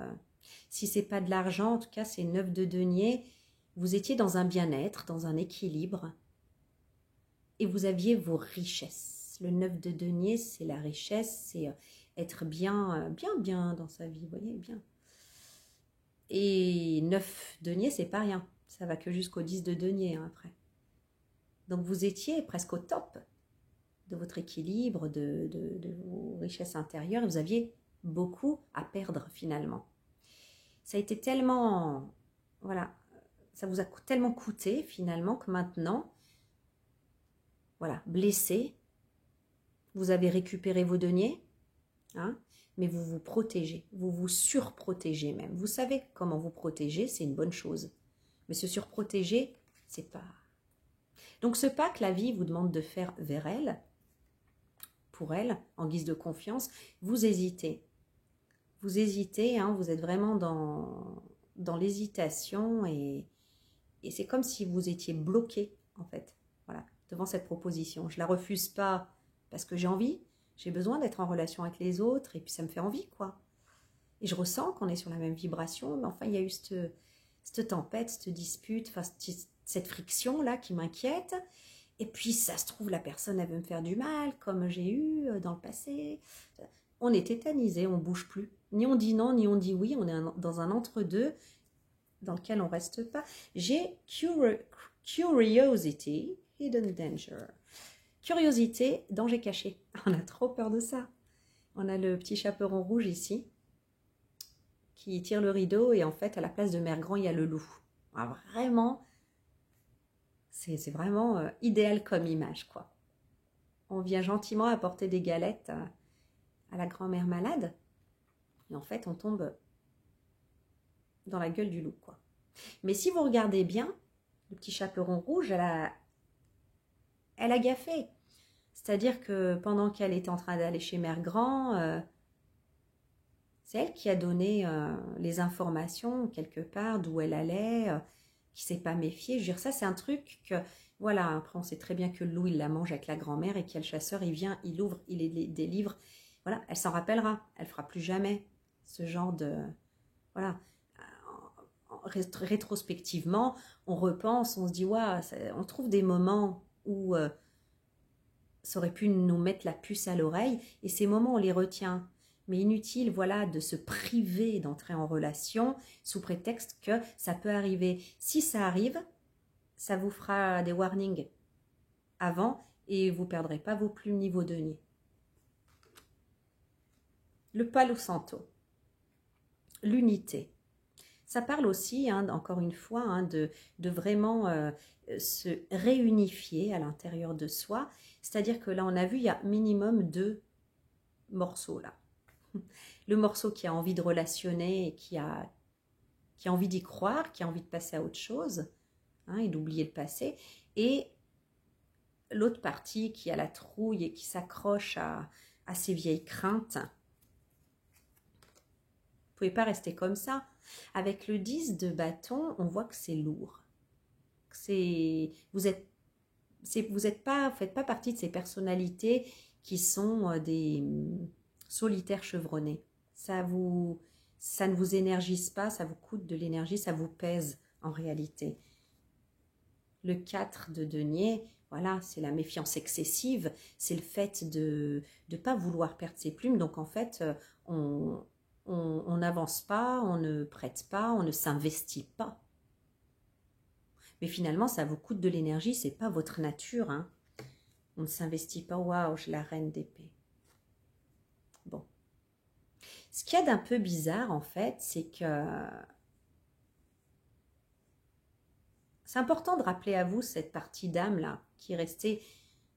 A: Si ce n'est pas de l'argent, en tout cas, c'est 9 de denier. Vous étiez dans un bien-être, dans un équilibre. Et vous aviez vos richesses. Le 9 de denier, c'est la richesse, c'est être bien dans sa vie, vous voyez, bien. Et 9 deniers, c'est pas rien. Ça va que jusqu'au 10 de denier hein, après. Donc vous étiez presque au top de votre équilibre, de vos richesses intérieures, et vous aviez beaucoup à perdre finalement. Ça a été tellement, voilà, ça vous a tellement coûté finalement que maintenant, voilà, blessé, vous avez récupéré vos deniers, hein, mais vous vous protégez, vous vous surprotégez même. Vous savez comment vous protéger, c'est une bonne chose. Mais se surprotéger, c'est pas... Donc ce pas que la vie vous demande de faire vers elle, pour elle, en guise de confiance, vous hésitez. Vous hésitez, hein, vous êtes vraiment dans l'hésitation et c'est comme si vous étiez bloqué, en fait, voilà, devant cette proposition. Je ne la refuse pas parce que j'ai envie, j'ai besoin d'être en relation avec les autres et puis ça me fait envie, quoi. Et je ressens qu'on est sur la même vibration, mais enfin, il y a eu cette tempête, cette dispute, enfin, cette friction-là qui m'inquiète. Et puis, ça se trouve, la personne, elle veut me faire du mal, comme j'ai eu dans le passé. On est tétanisé, on ne bouge plus. Ni on dit non, ni on dit oui. On est dans un entre-deux dans lequel on ne reste pas. J'ai curiosity, hidden danger. Curiosité, danger caché. On a trop peur de ça. On a le petit chaperon rouge ici qui tire le rideau et en fait, à la place de Mère Grand, il y a le loup. Ah, vraiment... C'est vraiment idéal comme image, quoi. On vient gentiment apporter des galettes à la grand-mère malade. Et en fait, on tombe dans la gueule du loup, quoi. Mais si vous regardez bien, le petit chaperon rouge, elle a gaffé. C'est-à-dire que pendant qu'elle était en train d'aller chez Mère Grand, c'est elle qui a donné les informations quelque part d'où elle allait, qui ne s'est pas méfiée. Je veux dire, ça, c'est un truc que, voilà, après, on sait très bien que le loup, il la mange avec la grand-mère et qu'il y a le chasseur, il vient, il ouvre, il les délivre. Voilà, elle s'en rappellera. Elle ne fera plus jamais ce genre de... Voilà. Rétrospectivement, on repense, on se dit, waouh, on trouve des moments où ça aurait pu nous mettre la puce à l'oreille et ces moments, on les retient. Mais inutile, voilà, de se priver d'entrer en relation sous prétexte que ça peut arriver. Si ça arrive, ça vous fera des warnings avant et vous ne perdrez pas vos plumes ni vos deniers. Le Palo Santo, l'unité. Ça parle aussi, hein, encore une fois, hein, de vraiment se réunifier à l'intérieur de soi. C'est-à-dire que là, on a vu, il y a minimum 2 morceaux là. Le morceau qui a envie de relationner et qui a envie d'y croire, qui a envie de passer à autre chose, hein, et d'oublier le passé, et l'autre partie qui a la trouille et qui s'accroche à ses vieilles craintes. Vous ne pouvez pas rester comme ça. Avec le 10 de bâton, on voit que c'est lourd. Vous faites pas partie de ces personnalités qui sont des solitaires chevronnés. Ça ne vous énergise pas, ça vous coûte de l'énergie, ça vous pèse en réalité. Le 4 de denier, voilà, c'est la méfiance excessive, c'est le fait de ne pas vouloir perdre ses plumes. Donc en fait, on n'avance pas, on ne prête pas, on ne s'investit pas. Mais finalement, ça vous coûte de l'énergie, c'est pas votre nature, hein. On ne s'investit pas. Waouh, j'ai la reine d'épée. Bon. Ce qu'il y a d'un peu bizarre, en fait, c'est que c'est important de rappeler à vous cette partie d'âme-là qui est restée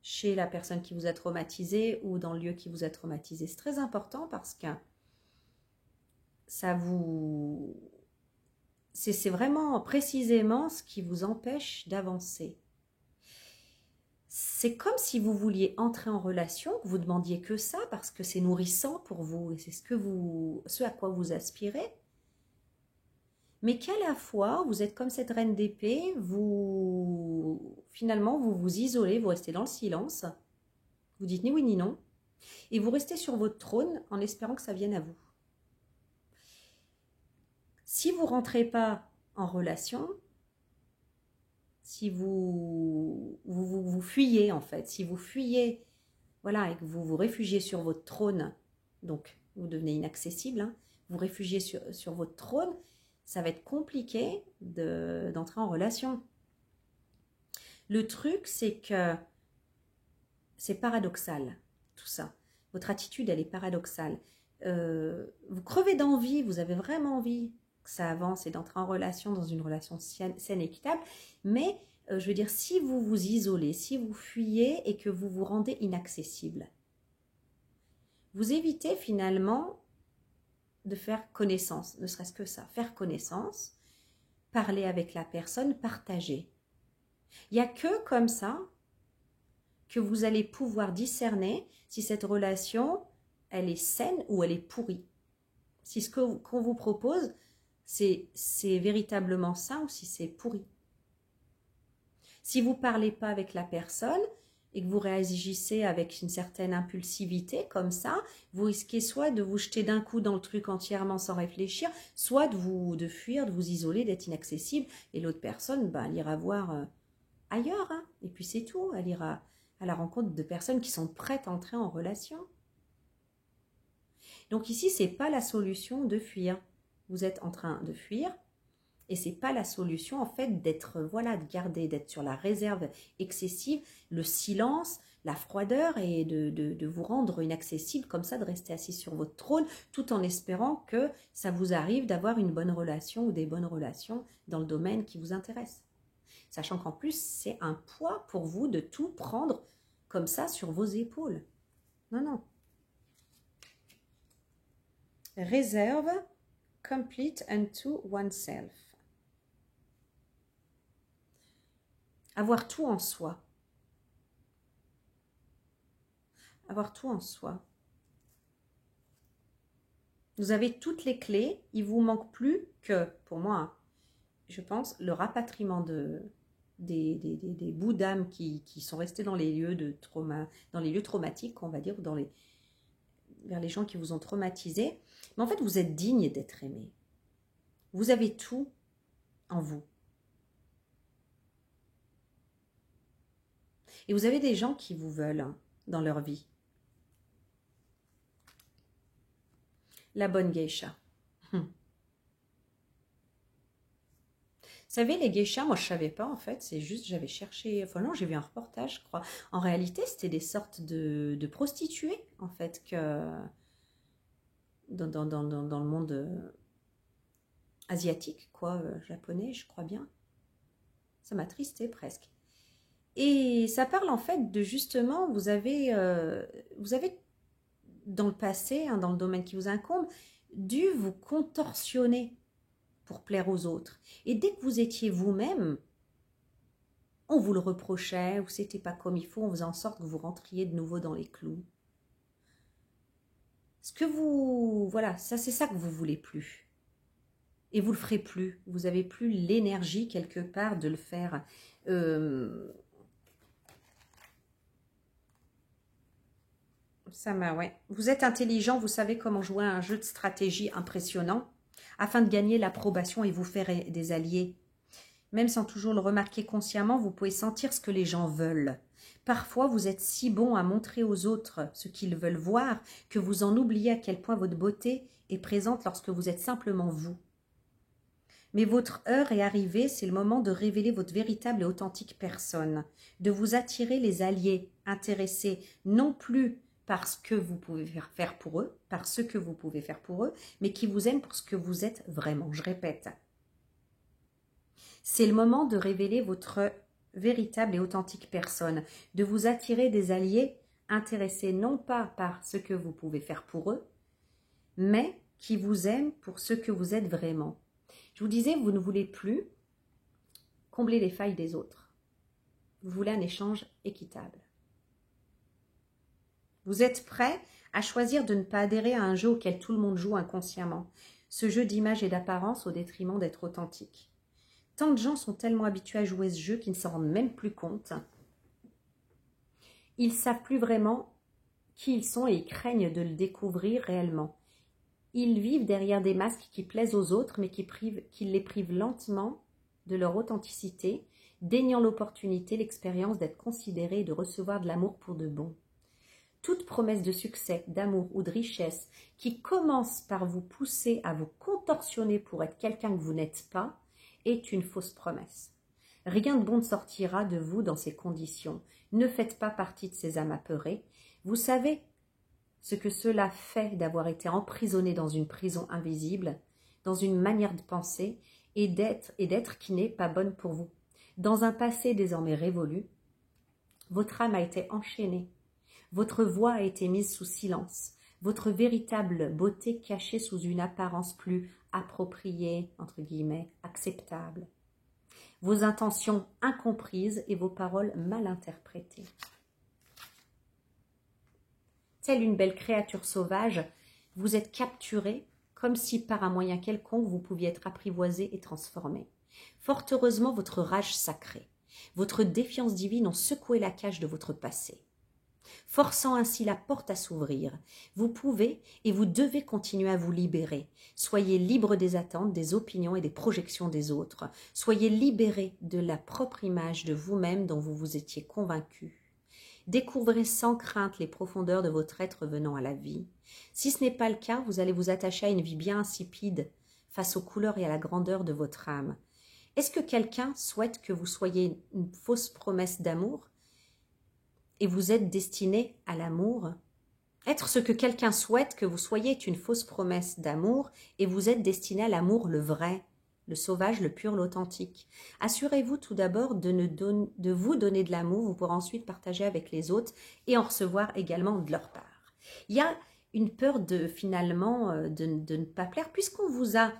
A: chez la personne qui vous a traumatisé ou dans le lieu qui vous a traumatisé. C'est très important parce que ça vous... C'est vraiment précisément ce qui vous empêche d'avancer. C'est comme si vous vouliez entrer en relation, que vous demandiez que ça parce que c'est nourrissant pour vous et c'est ce à quoi vous aspirez. Mais qu'à la fois, vous êtes comme cette reine d'épée, finalement, vous vous isolez, vous restez dans le silence, vous dites ni oui ni non, et vous restez sur votre trône en espérant que ça vienne à vous. Si vous ne rentrez pas en relation, si vous fuyez en fait, si vous fuyez, voilà, et que vous vous réfugiez sur votre trône, donc vous devenez inaccessible, hein, vous réfugiez sur votre trône, ça va être compliqué d'entrer en relation. Le truc, c'est que c'est paradoxal, tout ça. Votre attitude, elle est paradoxale. Vous crevez d'envie, vous avez vraiment envie que ça avance et d'entrer en relation, dans une relation saine et équitable, mais je veux dire, si vous vous isolez, si vous fuyez et que vous vous rendez inaccessible, vous évitez finalement de faire connaissance, ne serait-ce que ça, faire connaissance, parler avec la personne, partager. Il n'y a que comme ça que vous allez pouvoir discerner si cette relation, elle est saine ou elle est pourrie. Si ce qu'on vous propose, c'est véritablement ça ou si c'est pourri. Si vous ne parlez pas avec la personne et que vous réagissez avec une certaine impulsivité comme ça, vous risquez soit de vous jeter d'un coup dans le truc entièrement sans réfléchir, soit de fuir, de vous isoler, d'être inaccessible. Et l'autre personne, elle ira voir ailleurs. Hein. Et puis c'est tout, elle ira à la rencontre de personnes qui sont prêtes à entrer en relation. Donc ici, ce n'est pas la solution de fuir. Vous êtes en train de fuir et ce n'est pas la solution en fait d'être, de garder, d'être sur la réserve excessive, le silence, la froideur et de vous rendre inaccessible comme ça, de rester assis sur votre trône tout en espérant que ça vous arrive d'avoir une bonne relation ou des bonnes relations dans le domaine qui vous intéresse. Sachant qu'en plus, c'est un poids pour vous de tout prendre comme ça sur vos épaules. Non, non. Réserve, complete unto oneself. Avoir tout en soi. Avoir tout en soi. Vous avez toutes les clés, il ne vous manque plus que, pour moi, je pense, le rapatriement des bouts d'âme qui sont restés dans les lieux de trauma, dans les lieux traumatiques, on va dire, vers les gens qui vous ont traumatisé. Mais en fait, vous êtes digne d'être aimé. Vous avez tout en vous. Et vous avez des gens qui vous veulent dans leur vie. La bonne geisha. Vous savez, les geishas, moi je ne savais pas en fait, c'est juste j'avais cherché, enfin non, j'ai vu un reportage, je crois. En réalité, c'était des sortes de prostituées en fait, que dans le monde asiatique, quoi, japonais, je crois bien. Ça m'a tristé presque. Et ça parle en fait de justement, vous avez dans le passé, dans le domaine qui vous incombe, dû vous contorsionner pour plaire aux autres. Et dès que vous étiez vous-même, on vous le reprochait, ou c'était pas comme il faut, on faisait en sorte que vous rentriez de nouveau dans les clous. Ce que voilà, ça c'est ça que vous voulez plus. Et vous le ferez plus. Vous avez plus l'énergie quelque part de le faire. Ouais. Vous êtes intelligent, vous savez comment jouer à un jeu de stratégie impressionnant afin de gagner l'approbation et vous faire des alliés. Même sans toujours le remarquer consciemment, vous pouvez sentir ce que les gens veulent. Parfois, vous êtes si bon à montrer aux autres ce qu'ils veulent voir que vous en oubliez à quel point votre beauté est présente lorsque vous êtes simplement vous. Mais votre heure est arrivée, c'est le moment de révéler votre véritable et authentique personne, de vous attirer les alliés intéressés, non plus par ce que vous pouvez faire pour eux, par ce que vous pouvez faire pour eux, mais qui vous aiment pour ce que vous êtes vraiment. Je répète. C'est le moment de révéler votre véritable et authentique personne, de vous attirer des alliés intéressés non pas par ce que vous pouvez faire pour eux, mais qui vous aiment pour ce que vous êtes vraiment. Je vous disais, vous ne voulez plus combler les failles des autres. Vous voulez un échange équitable. Vous êtes prêt à choisir de ne pas adhérer à un jeu auquel tout le monde joue inconsciemment. Ce jeu d'image et d'apparence au détriment d'être authentique. Tant de gens sont tellement habitués à jouer ce jeu qu'ils ne s'en rendent même plus compte. Ils ne savent plus vraiment qui ils sont et ils craignent de le découvrir réellement. Ils vivent derrière des masques qui plaisent aux autres, mais qui les privent lentement de leur authenticité, déniant l'opportunité, l'expérience d'être considérés et de recevoir de l'amour pour de bon. Toute promesse de succès, d'amour ou de richesse qui commence par vous pousser à vous contorsionner pour être quelqu'un que vous n'êtes pas est une fausse promesse. Rien de bon ne sortira de vous dans ces conditions. Ne faites pas partie de ces âmes apeurées. Vous savez ce que cela fait d'avoir été emprisonné dans une prison invisible, dans une manière de penser et d'être qui n'est pas bonne pour vous. Dans un passé désormais révolu, votre âme a été enchaînée. Votre voix a été mise sous silence, votre véritable beauté cachée sous une apparence plus appropriée, entre guillemets, acceptable. Vos intentions incomprises et vos paroles mal interprétées. Telle une belle créature sauvage, vous êtes capturé comme si par un moyen quelconque vous pouviez être apprivoisé et transformé. Fort heureusement, votre rage sacrée, votre défiance divine ont secoué la cage de votre passé, forçant ainsi la porte à s'ouvrir. Vous pouvez et vous devez continuer à vous libérer. Soyez libre des attentes, des opinions et des projections des autres. Soyez libéré de la propre image de vous-même dont vous vous étiez convaincu. Découvrez sans crainte les profondeurs de votre être venant à la vie. Si ce n'est pas le cas, vous allez vous attacher à une vie bien insipide face aux couleurs et à la grandeur de votre âme. Est-ce que quelqu'un souhaite que vous soyez une fausse promesse d'amour et vous êtes destiné à l'amour? Être ce que quelqu'un souhaite que vous soyez est une fausse promesse d'amour et vous êtes destiné à l'amour, le vrai, le sauvage, le pur, l'authentique. Assurez-vous tout d'abord de vous donner de l'amour, vous pourrez ensuite partager avec les autres et en recevoir également de leur part. Il y a une peur de finalement de ne pas plaire puisqu'on vous a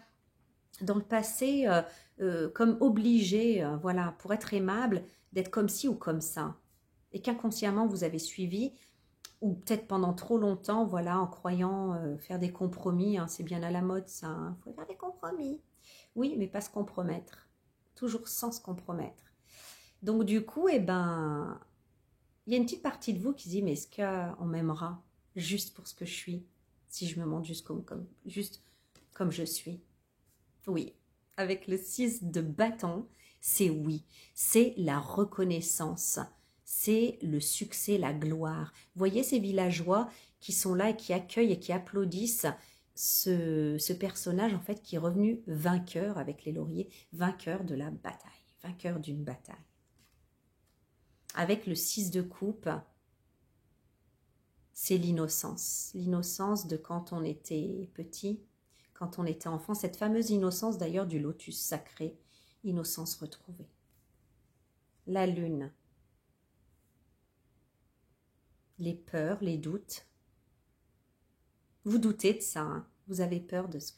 A: dans le passé comme obligé, voilà, pour être aimable, d'être comme ci ou comme ça. Et qu'inconsciemment vous avez suivi, ou peut-être pendant trop longtemps, voilà, en croyant faire des compromis, hein, c'est bien à la mode ça, hein, faut faire des compromis. Oui, mais pas se compromettre, toujours sans se compromettre. Donc du coup, eh ben, il y a une petite partie de vous qui se dit, mais est-ce qu'on m'aimera juste pour ce que je suis, si je me montre juste comme je suis? Oui, avec le 6 de bâton, c'est oui, c'est la reconnaissance. C'est le succès, la gloire. Voyez ces villageois qui sont là et qui accueillent et qui applaudissent ce personnage en fait qui est revenu vainqueur avec les lauriers, vainqueur de la bataille, vainqueur d'une bataille. Avec le 6 de coupe, c'est l'innocence. L'innocence de quand on était petit, quand on était enfant. Cette fameuse innocence d'ailleurs du lotus sacré, innocence retrouvée. La lune. Les peurs, les doutes. Vous doutez de ça, hein. Vous avez peur de ce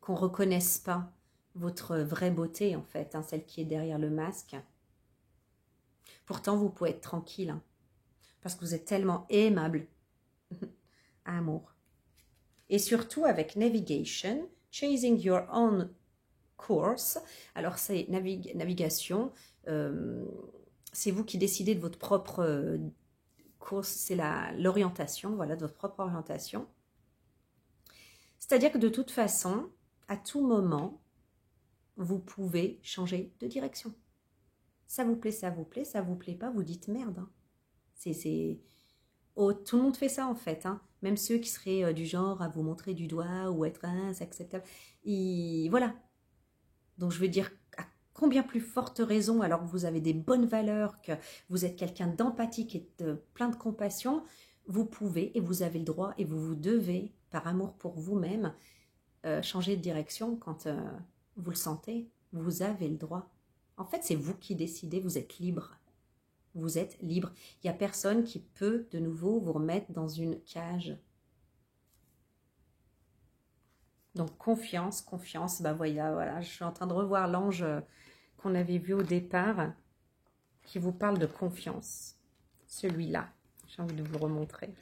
A: qu'on ne reconnaisse pas votre vraie beauté en fait, hein, celle qui est derrière le masque. Pourtant, vous pouvez être tranquille, hein, parce que vous êtes tellement aimable. Amour. Et surtout avec Navigation, Chasing Your Own Course. Alors c'est navigation, c'est vous qui décidez de votre propre course, c'est l'orientation, voilà, de votre propre orientation. C'est-à-dire que de toute façon, à tout moment, vous pouvez changer de direction. Ça vous plaît, ça vous plaît, ça vous plaît pas, vous dites merde. Hein. Oh, tout le monde fait ça en fait, hein. Même ceux qui seraient du genre à vous montrer du doigt ou être c'est acceptable. Voilà. Donc je veux dire, à combien plus forte raison, alors que vous avez des bonnes valeurs, que vous êtes quelqu'un d'empathique et plein de compassion, vous pouvez et vous avez le droit et vous devez, par amour pour vous-même, changer de direction quand vous le sentez. Vous avez le droit. En fait, c'est vous qui décidez, vous êtes libre. Vous êtes libre. Il n'y a personne qui peut de nouveau vous remettre dans une cage. Donc confiance, confiance, bah voilà, je suis en train de revoir l'ange qu'on avait vu au départ, qui vous parle de confiance. Celui-là, j'ai envie de vous le remontrer.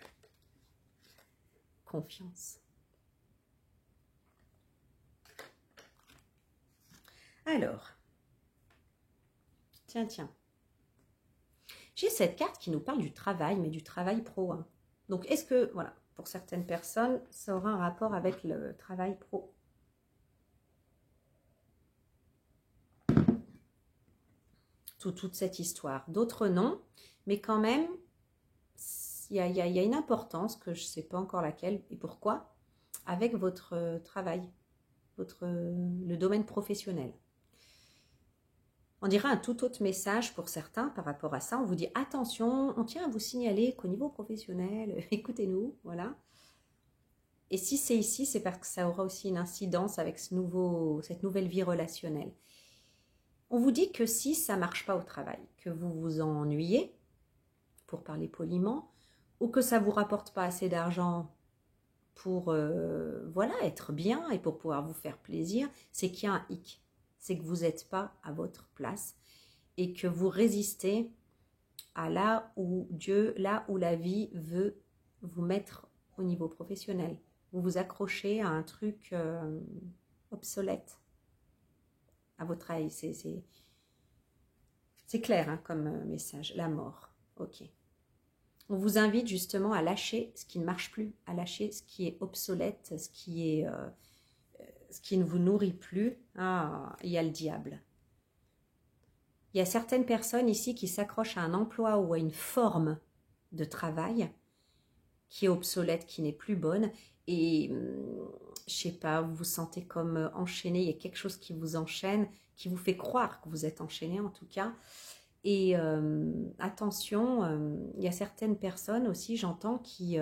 A: Confiance. Alors, tiens. J'ai cette carte qui nous parle du travail, mais du travail pro. Hein. Donc, est-ce que, voilà, pour certaines personnes, ça aura un rapport avec le travail pro? Toute cette histoire. D'autres non, mais quand même, y a une importance que je ne sais pas encore laquelle et pourquoi, avec votre travail, le domaine professionnel. On dirait un tout autre message pour certains par rapport à ça. On vous dit attention, on tient à vous signaler qu'au niveau professionnel, écoutez-nous, voilà. Et si c'est ici, c'est parce que ça aura aussi une incidence avec cette nouvelle vie relationnelle. On vous dit que si ça ne marche pas au travail, que vous vous ennuyez, pour parler poliment, ou que ça ne vous rapporte pas assez d'argent pour voilà, être bien et pour pouvoir vous faire plaisir, c'est qu'il y a un hic. C'est que vous n'êtes pas à votre place et que vous résistez à là où Dieu, là où la vie veut vous mettre au niveau professionnel. Vous vous accrochez à un truc obsolète à votre âge. C'est clair hein, comme message, la mort. Ok. On vous invite justement à lâcher ce qui ne marche plus, à lâcher ce qui est obsolète, ce qui ne vous nourrit plus. Ah, il y a le diable. Il y a certaines personnes ici qui s'accrochent à un emploi ou à une forme de travail qui est obsolète, qui n'est plus bonne. Et je sais pas, vous vous sentez comme enchaîné, il y a quelque chose qui vous enchaîne, qui vous fait croire que vous êtes enchaîné en tout cas. Et attention, il y a certaines personnes aussi, j'entends, qui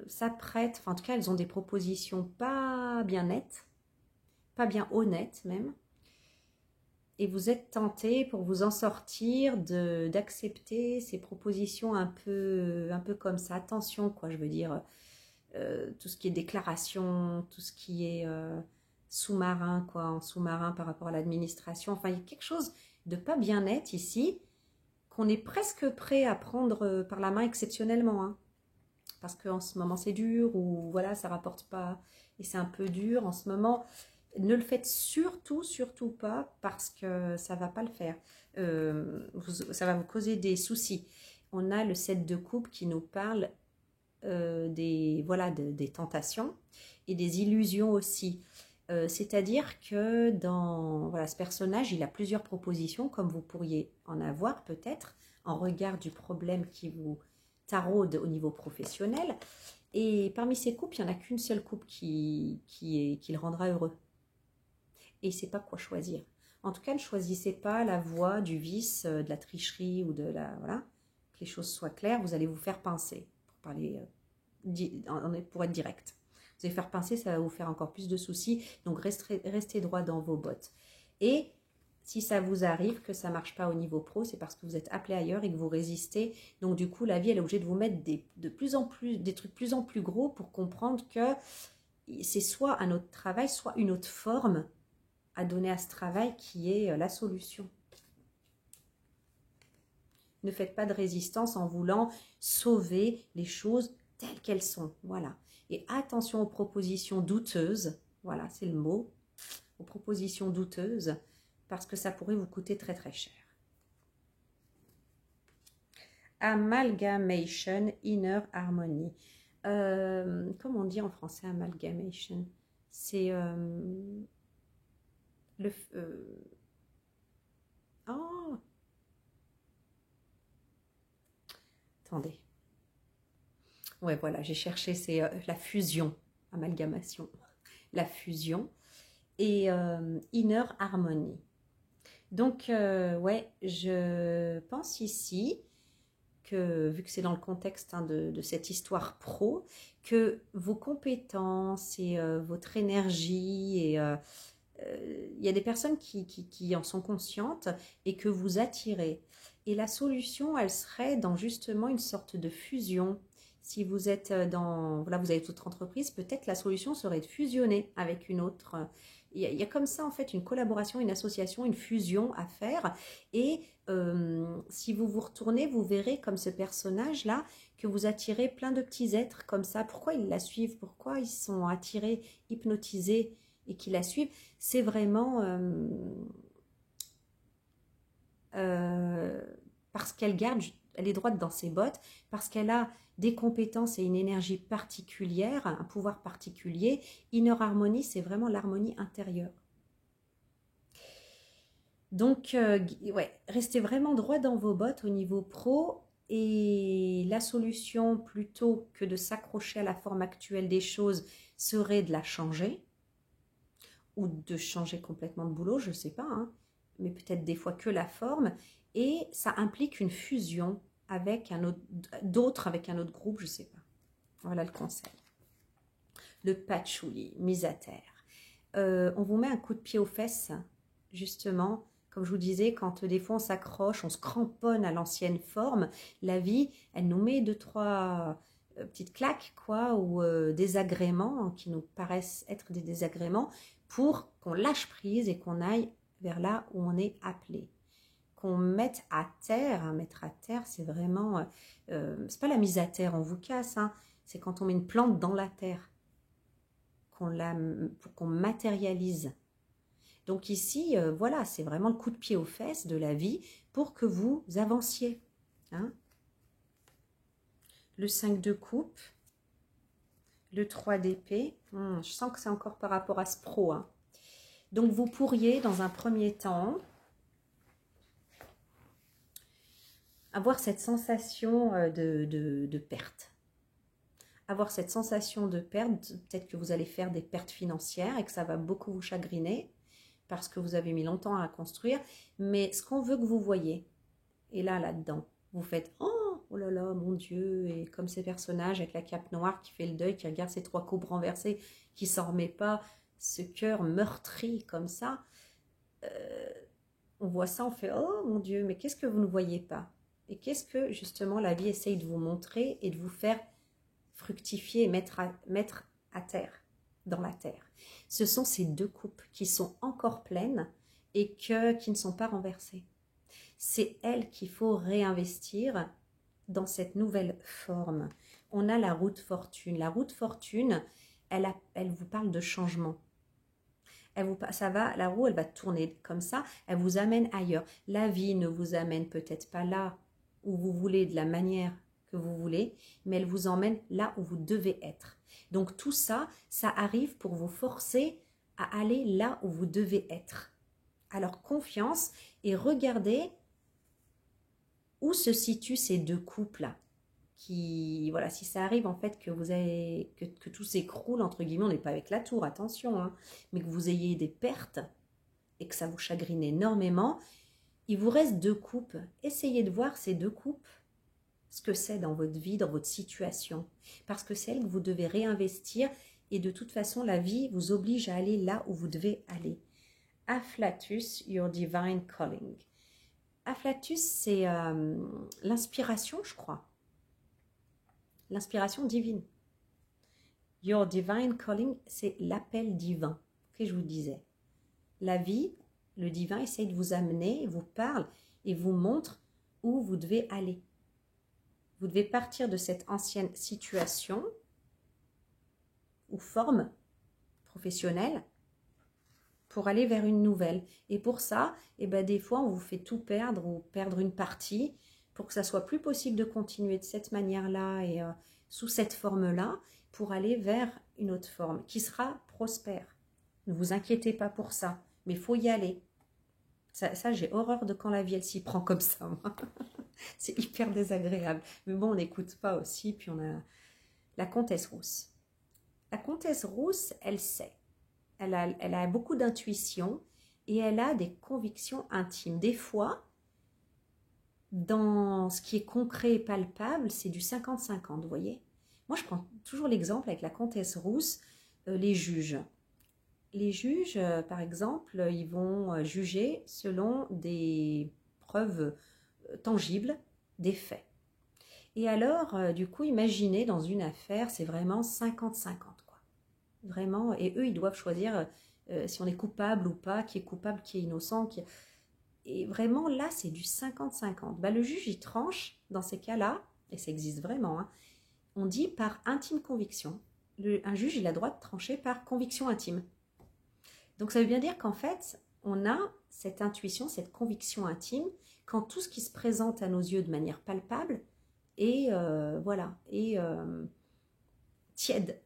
A: s'apprêtent, enfin en tout cas elles ont des propositions pas bien nettes, pas bien honnêtes même, et vous êtes tenté pour vous en sortir d'accepter ces propositions un peu comme ça. Attention quoi, je veux dire, tout ce qui est déclaration, tout ce qui est sous-marin quoi, en sous-marin par rapport à l'administration, enfin il y a quelque chose de pas bien net ici, qu'on est presque prêt à prendre par la main exceptionnellement, hein. Parce qu'en ce moment c'est dur, ou voilà, ça rapporte pas, et c'est un peu dur en ce moment. Ne le faites surtout pas, parce que ça va pas le faire. Ça va vous causer des soucis. On a le 7 de coupe qui nous parle des tentations et des illusions aussi. C'est-à-dire que dans ce personnage, il a plusieurs propositions, comme vous pourriez en avoir peut-être, en regard du problème qui vous taraude au niveau professionnel. Et parmi ces coupes, il n'y en a qu'une seule coupe qui le rendra heureux. Et il ne sait pas quoi choisir. En tout cas, ne choisissez pas la voie du vice, de la tricherie ou de la... Voilà, que les choses soient claires, vous allez vous faire pincer, pour être direct. Vous allez faire pincer, ça va vous faire encore plus de soucis. Donc, restez droit dans vos bottes. Et si ça vous arrive que ça ne marche pas au niveau pro, c'est parce que vous êtes appelé ailleurs et que vous résistez. Donc, du coup, la vie, elle est obligée de vous mettre des trucs plus en plus gros pour comprendre que c'est soit un autre travail, soit une autre forme à donner à ce travail qui est la solution. Ne faites pas de résistance en voulant sauver les choses telles qu'elles sont. Voilà. Et attention aux propositions douteuses. Voilà, c'est le mot. Aux propositions douteuses, parce que ça pourrait vous coûter très très cher. Amalgamation, inner harmony. Comment on dit en français amalgamation? C'est oh, attendez. Ouais, voilà, j'ai cherché, c'est la fusion, amalgamation, la fusion et inner harmony. Donc, ouais, je pense ici que, vu que c'est dans le contexte de cette histoire pro, que vos compétences et votre énergie, et il y a des personnes qui en sont conscientes et que vous attirez. Et la solution, elle serait dans justement une sorte de fusion. Si vous êtes vous avez votre entreprise, peut-être la solution serait de fusionner avec une autre. Il y a comme ça en fait une collaboration, une association, une fusion à faire. Et si vous vous retournez, vous verrez comme ce personnage-là que vous attirez plein de petits êtres comme ça. Pourquoi ils la suivent? Pourquoi ils sont attirés, hypnotisés et qui la suivent? C'est vraiment parce qu'elle elle est droite dans ses bottes, parce qu'elle a des compétences et une énergie particulière, un pouvoir particulier. Inner harmony, c'est vraiment l'harmonie intérieure. Donc, ouais, restez vraiment droit dans vos bottes au niveau pro Et la solution, plutôt que de s'accrocher à la forme actuelle des choses, serait de la changer ou de changer complètement de boulot, je ne sais pas, hein, mais peut-être des fois que la forme. Et ça implique une fusion avec un autre, d'autres avec un autre groupe, je ne sais pas. Voilà le conseil. Le patchouli, mise à terre. On vous met un coup de pied aux fesses, justement. Comme je vous disais, quand des fois on s'accroche, on se cramponne à l'ancienne forme, la vie, elle nous met deux, trois petites claques, quoi, ou désagréments hein, qui nous paraissent être des désagréments, pour qu'on lâche prise et qu'on aille vers là où on est appelé. Qu'on mette à terre, hein, mettre à terre, c'est vraiment, c'est pas la mise à terre, on vous casse, hein, c'est quand on met une plante dans la terre, pour qu'on matérialise. Donc ici, voilà, c'est vraiment le coup de pied aux fesses de la vie pour que vous avanciez. Hein. Le 5 de coupe, le 3 d'épée. Je sens que c'est encore par rapport à ce pro. Hein. Donc vous pourriez, dans un premier temps, avoir cette sensation de perte. Avoir cette sensation de perte, peut-être que vous allez faire des pertes financières et que ça va beaucoup vous chagriner, parce que vous avez mis longtemps à la construire, mais ce qu'on veut que vous voyez, et là-dedans, vous faites « Oh là là, mon Dieu !» Et comme ces personnages avec la cape noire qui fait le deuil, qui regarde ses 3 coupes renversées, qui s'en remet pas, ce cœur meurtri comme ça, on voit ça, on fait « Oh mon Dieu, mais qu'est-ce que vous ne voyez pas ?» Et qu'est-ce que justement la vie essaye de vous montrer et de vous faire fructifier et mettre à terre, dans la terre. Ce sont ces 2 coupes qui sont encore pleines et qui ne sont pas renversées. C'est elles qu'il faut réinvestir dans cette nouvelle forme. On a la roue de fortune. La roue de fortune, elle vous parle de changement. La roue, elle va tourner comme ça, elle vous amène ailleurs. La vie ne vous amène peut-être pas là où vous voulez, de la manière que vous voulez, mais elle vous emmène là où vous devez être. Donc tout ça, ça arrive pour vous forcer à aller là où vous devez être. Alors confiance et regardez où se situent ces 2 couples-là. Voilà, si ça arrive en fait que vous avez que tout s'écroule, entre guillemets, on n'est pas avec la tour, attention, hein, mais que vous ayez des pertes et que ça vous chagrine énormément, il vous reste 2 coupes. Essayez de voir ces 2 coupes, ce que c'est dans votre vie, dans votre situation. Parce que c'est elle que vous devez réinvestir et de toute façon, la vie vous oblige à aller là où vous devez aller. Afflatus, your divine calling. Afflatus, c'est l'inspiration, je crois. L'inspiration divine. Your divine calling, c'est l'appel divin que je vous disais. La vie, le divin essaye de vous amener, vous parle et vous montre où vous devez aller. Vous devez partir de cette ancienne situation ou forme professionnelle pour aller vers une nouvelle. Et pour ça, des fois, on vous fait tout perdre ou perdre une partie pour que ça soit plus possible de continuer de cette manière-là et sous cette forme-là pour aller vers une autre forme qui sera prospère. Ne vous inquiétez pas pour ça, mais il faut y aller. Ça j'ai horreur de quand la vie, elle s'y prend comme ça, moi. C'est hyper désagréable. Mais bon, on n'écoute pas aussi. Puis on a la comtesse rousse. La comtesse rousse, elle sait. Elle a beaucoup d'intuition et elle a des convictions intimes. Des fois, dans ce qui est concret et palpable, c'est du 50-50, vous voyez. Moi, je prends toujours l'exemple avec la comtesse rousse, les juges. Les juges, par exemple, ils vont juger selon des preuves tangibles, des faits. Et alors, du coup, imaginez dans une affaire, c'est vraiment 50-50, quoi. Vraiment, et eux, ils doivent choisir si on est coupable ou pas, qui est coupable, qui est innocent. Et vraiment, là, c'est du 50-50. Le juge, il tranche dans ces cas-là, et ça existe vraiment, hein, on dit par intime conviction. Un juge, il a le droit de trancher par conviction intime. Donc, ça veut bien dire qu'en fait, on a cette intuition, cette conviction intime, quand tout ce qui se présente à nos yeux de manière palpable est, tiède.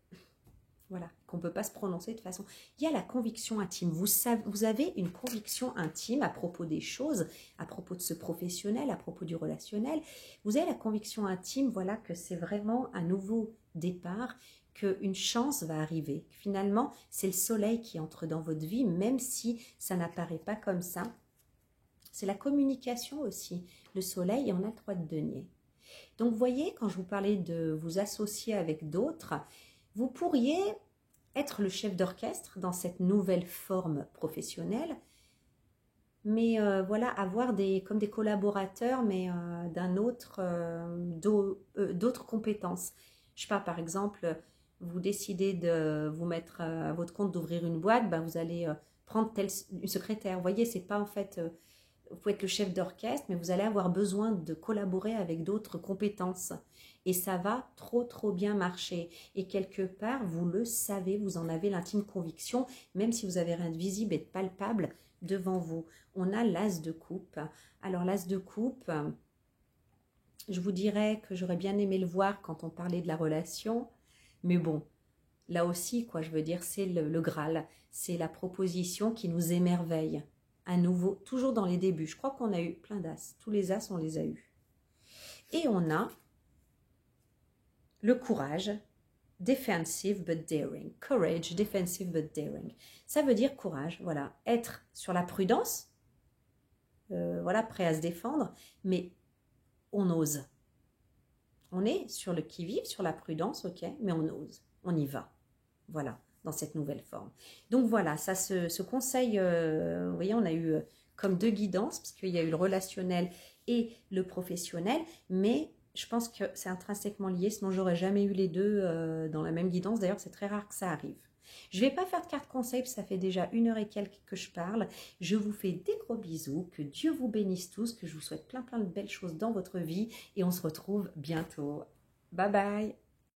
A: Voilà, qu'on ne peut pas se prononcer de façon... Il y a la conviction intime. Vous avez une conviction intime à propos des choses, à propos de ce professionnel, à propos du relationnel. Vous avez la conviction intime, voilà, que c'est vraiment un nouveau départ, qu'une chance va arriver. Finalement, c'est le soleil qui entre dans votre vie, même si ça n'apparaît pas comme ça. C'est la communication aussi. Le soleil, on a le 3 de denier. Donc, vous voyez, quand je vous parlais de vous associer avec d'autres, vous pourriez être le chef d'orchestre dans cette nouvelle forme professionnelle, mais voilà, avoir comme des collaborateurs, mais d'autres compétences. Je sais pas, par exemple, vous décidez de vous mettre à votre compte d'ouvrir une boîte, ben vous allez prendre une secrétaire. Vous voyez, c'est pas en fait... vous pouvez être le chef d'orchestre, mais vous allez avoir besoin de collaborer avec d'autres compétences. Et ça va trop bien marcher. Et quelque part, vous le savez, vous en avez l'intime conviction, même si vous avez rien de visible et de palpable devant vous. On a l'as de coupe. Alors l'as de coupe, je vous dirais que j'aurais bien aimé le voir quand on parlait de la relation. Mais bon, là aussi, quoi, je veux dire, c'est le Graal. C'est la proposition qui nous émerveille. À nouveau, toujours dans les débuts. Je crois qu'on a eu plein d'as. Tous les as, on les a eus. Et on a le courage, defensive but daring. Courage, defensive but daring. Ça veut dire courage, voilà. Être sur la prudence, voilà, prêt à se défendre, mais on ose. On est sur le qui-vive, sur la prudence, ok, mais on ose. On y va. Voilà, dans cette nouvelle forme. Donc voilà, ça ce conseil, vous voyez, on a eu comme 2 guidances, parce qu'il y a eu le relationnel et le professionnel, mais je pense que c'est intrinsèquement lié, sinon j'aurais jamais eu les deux dans la même guidance. D'ailleurs, c'est très rare que ça arrive. Je ne vais pas faire de carte conseil, parce que ça fait déjà 1 heure et quelques que je parle. Je vous fais des gros bisous, que Dieu vous bénisse tous, que je vous souhaite plein de belles choses dans votre vie, et on se retrouve bientôt. Bye bye!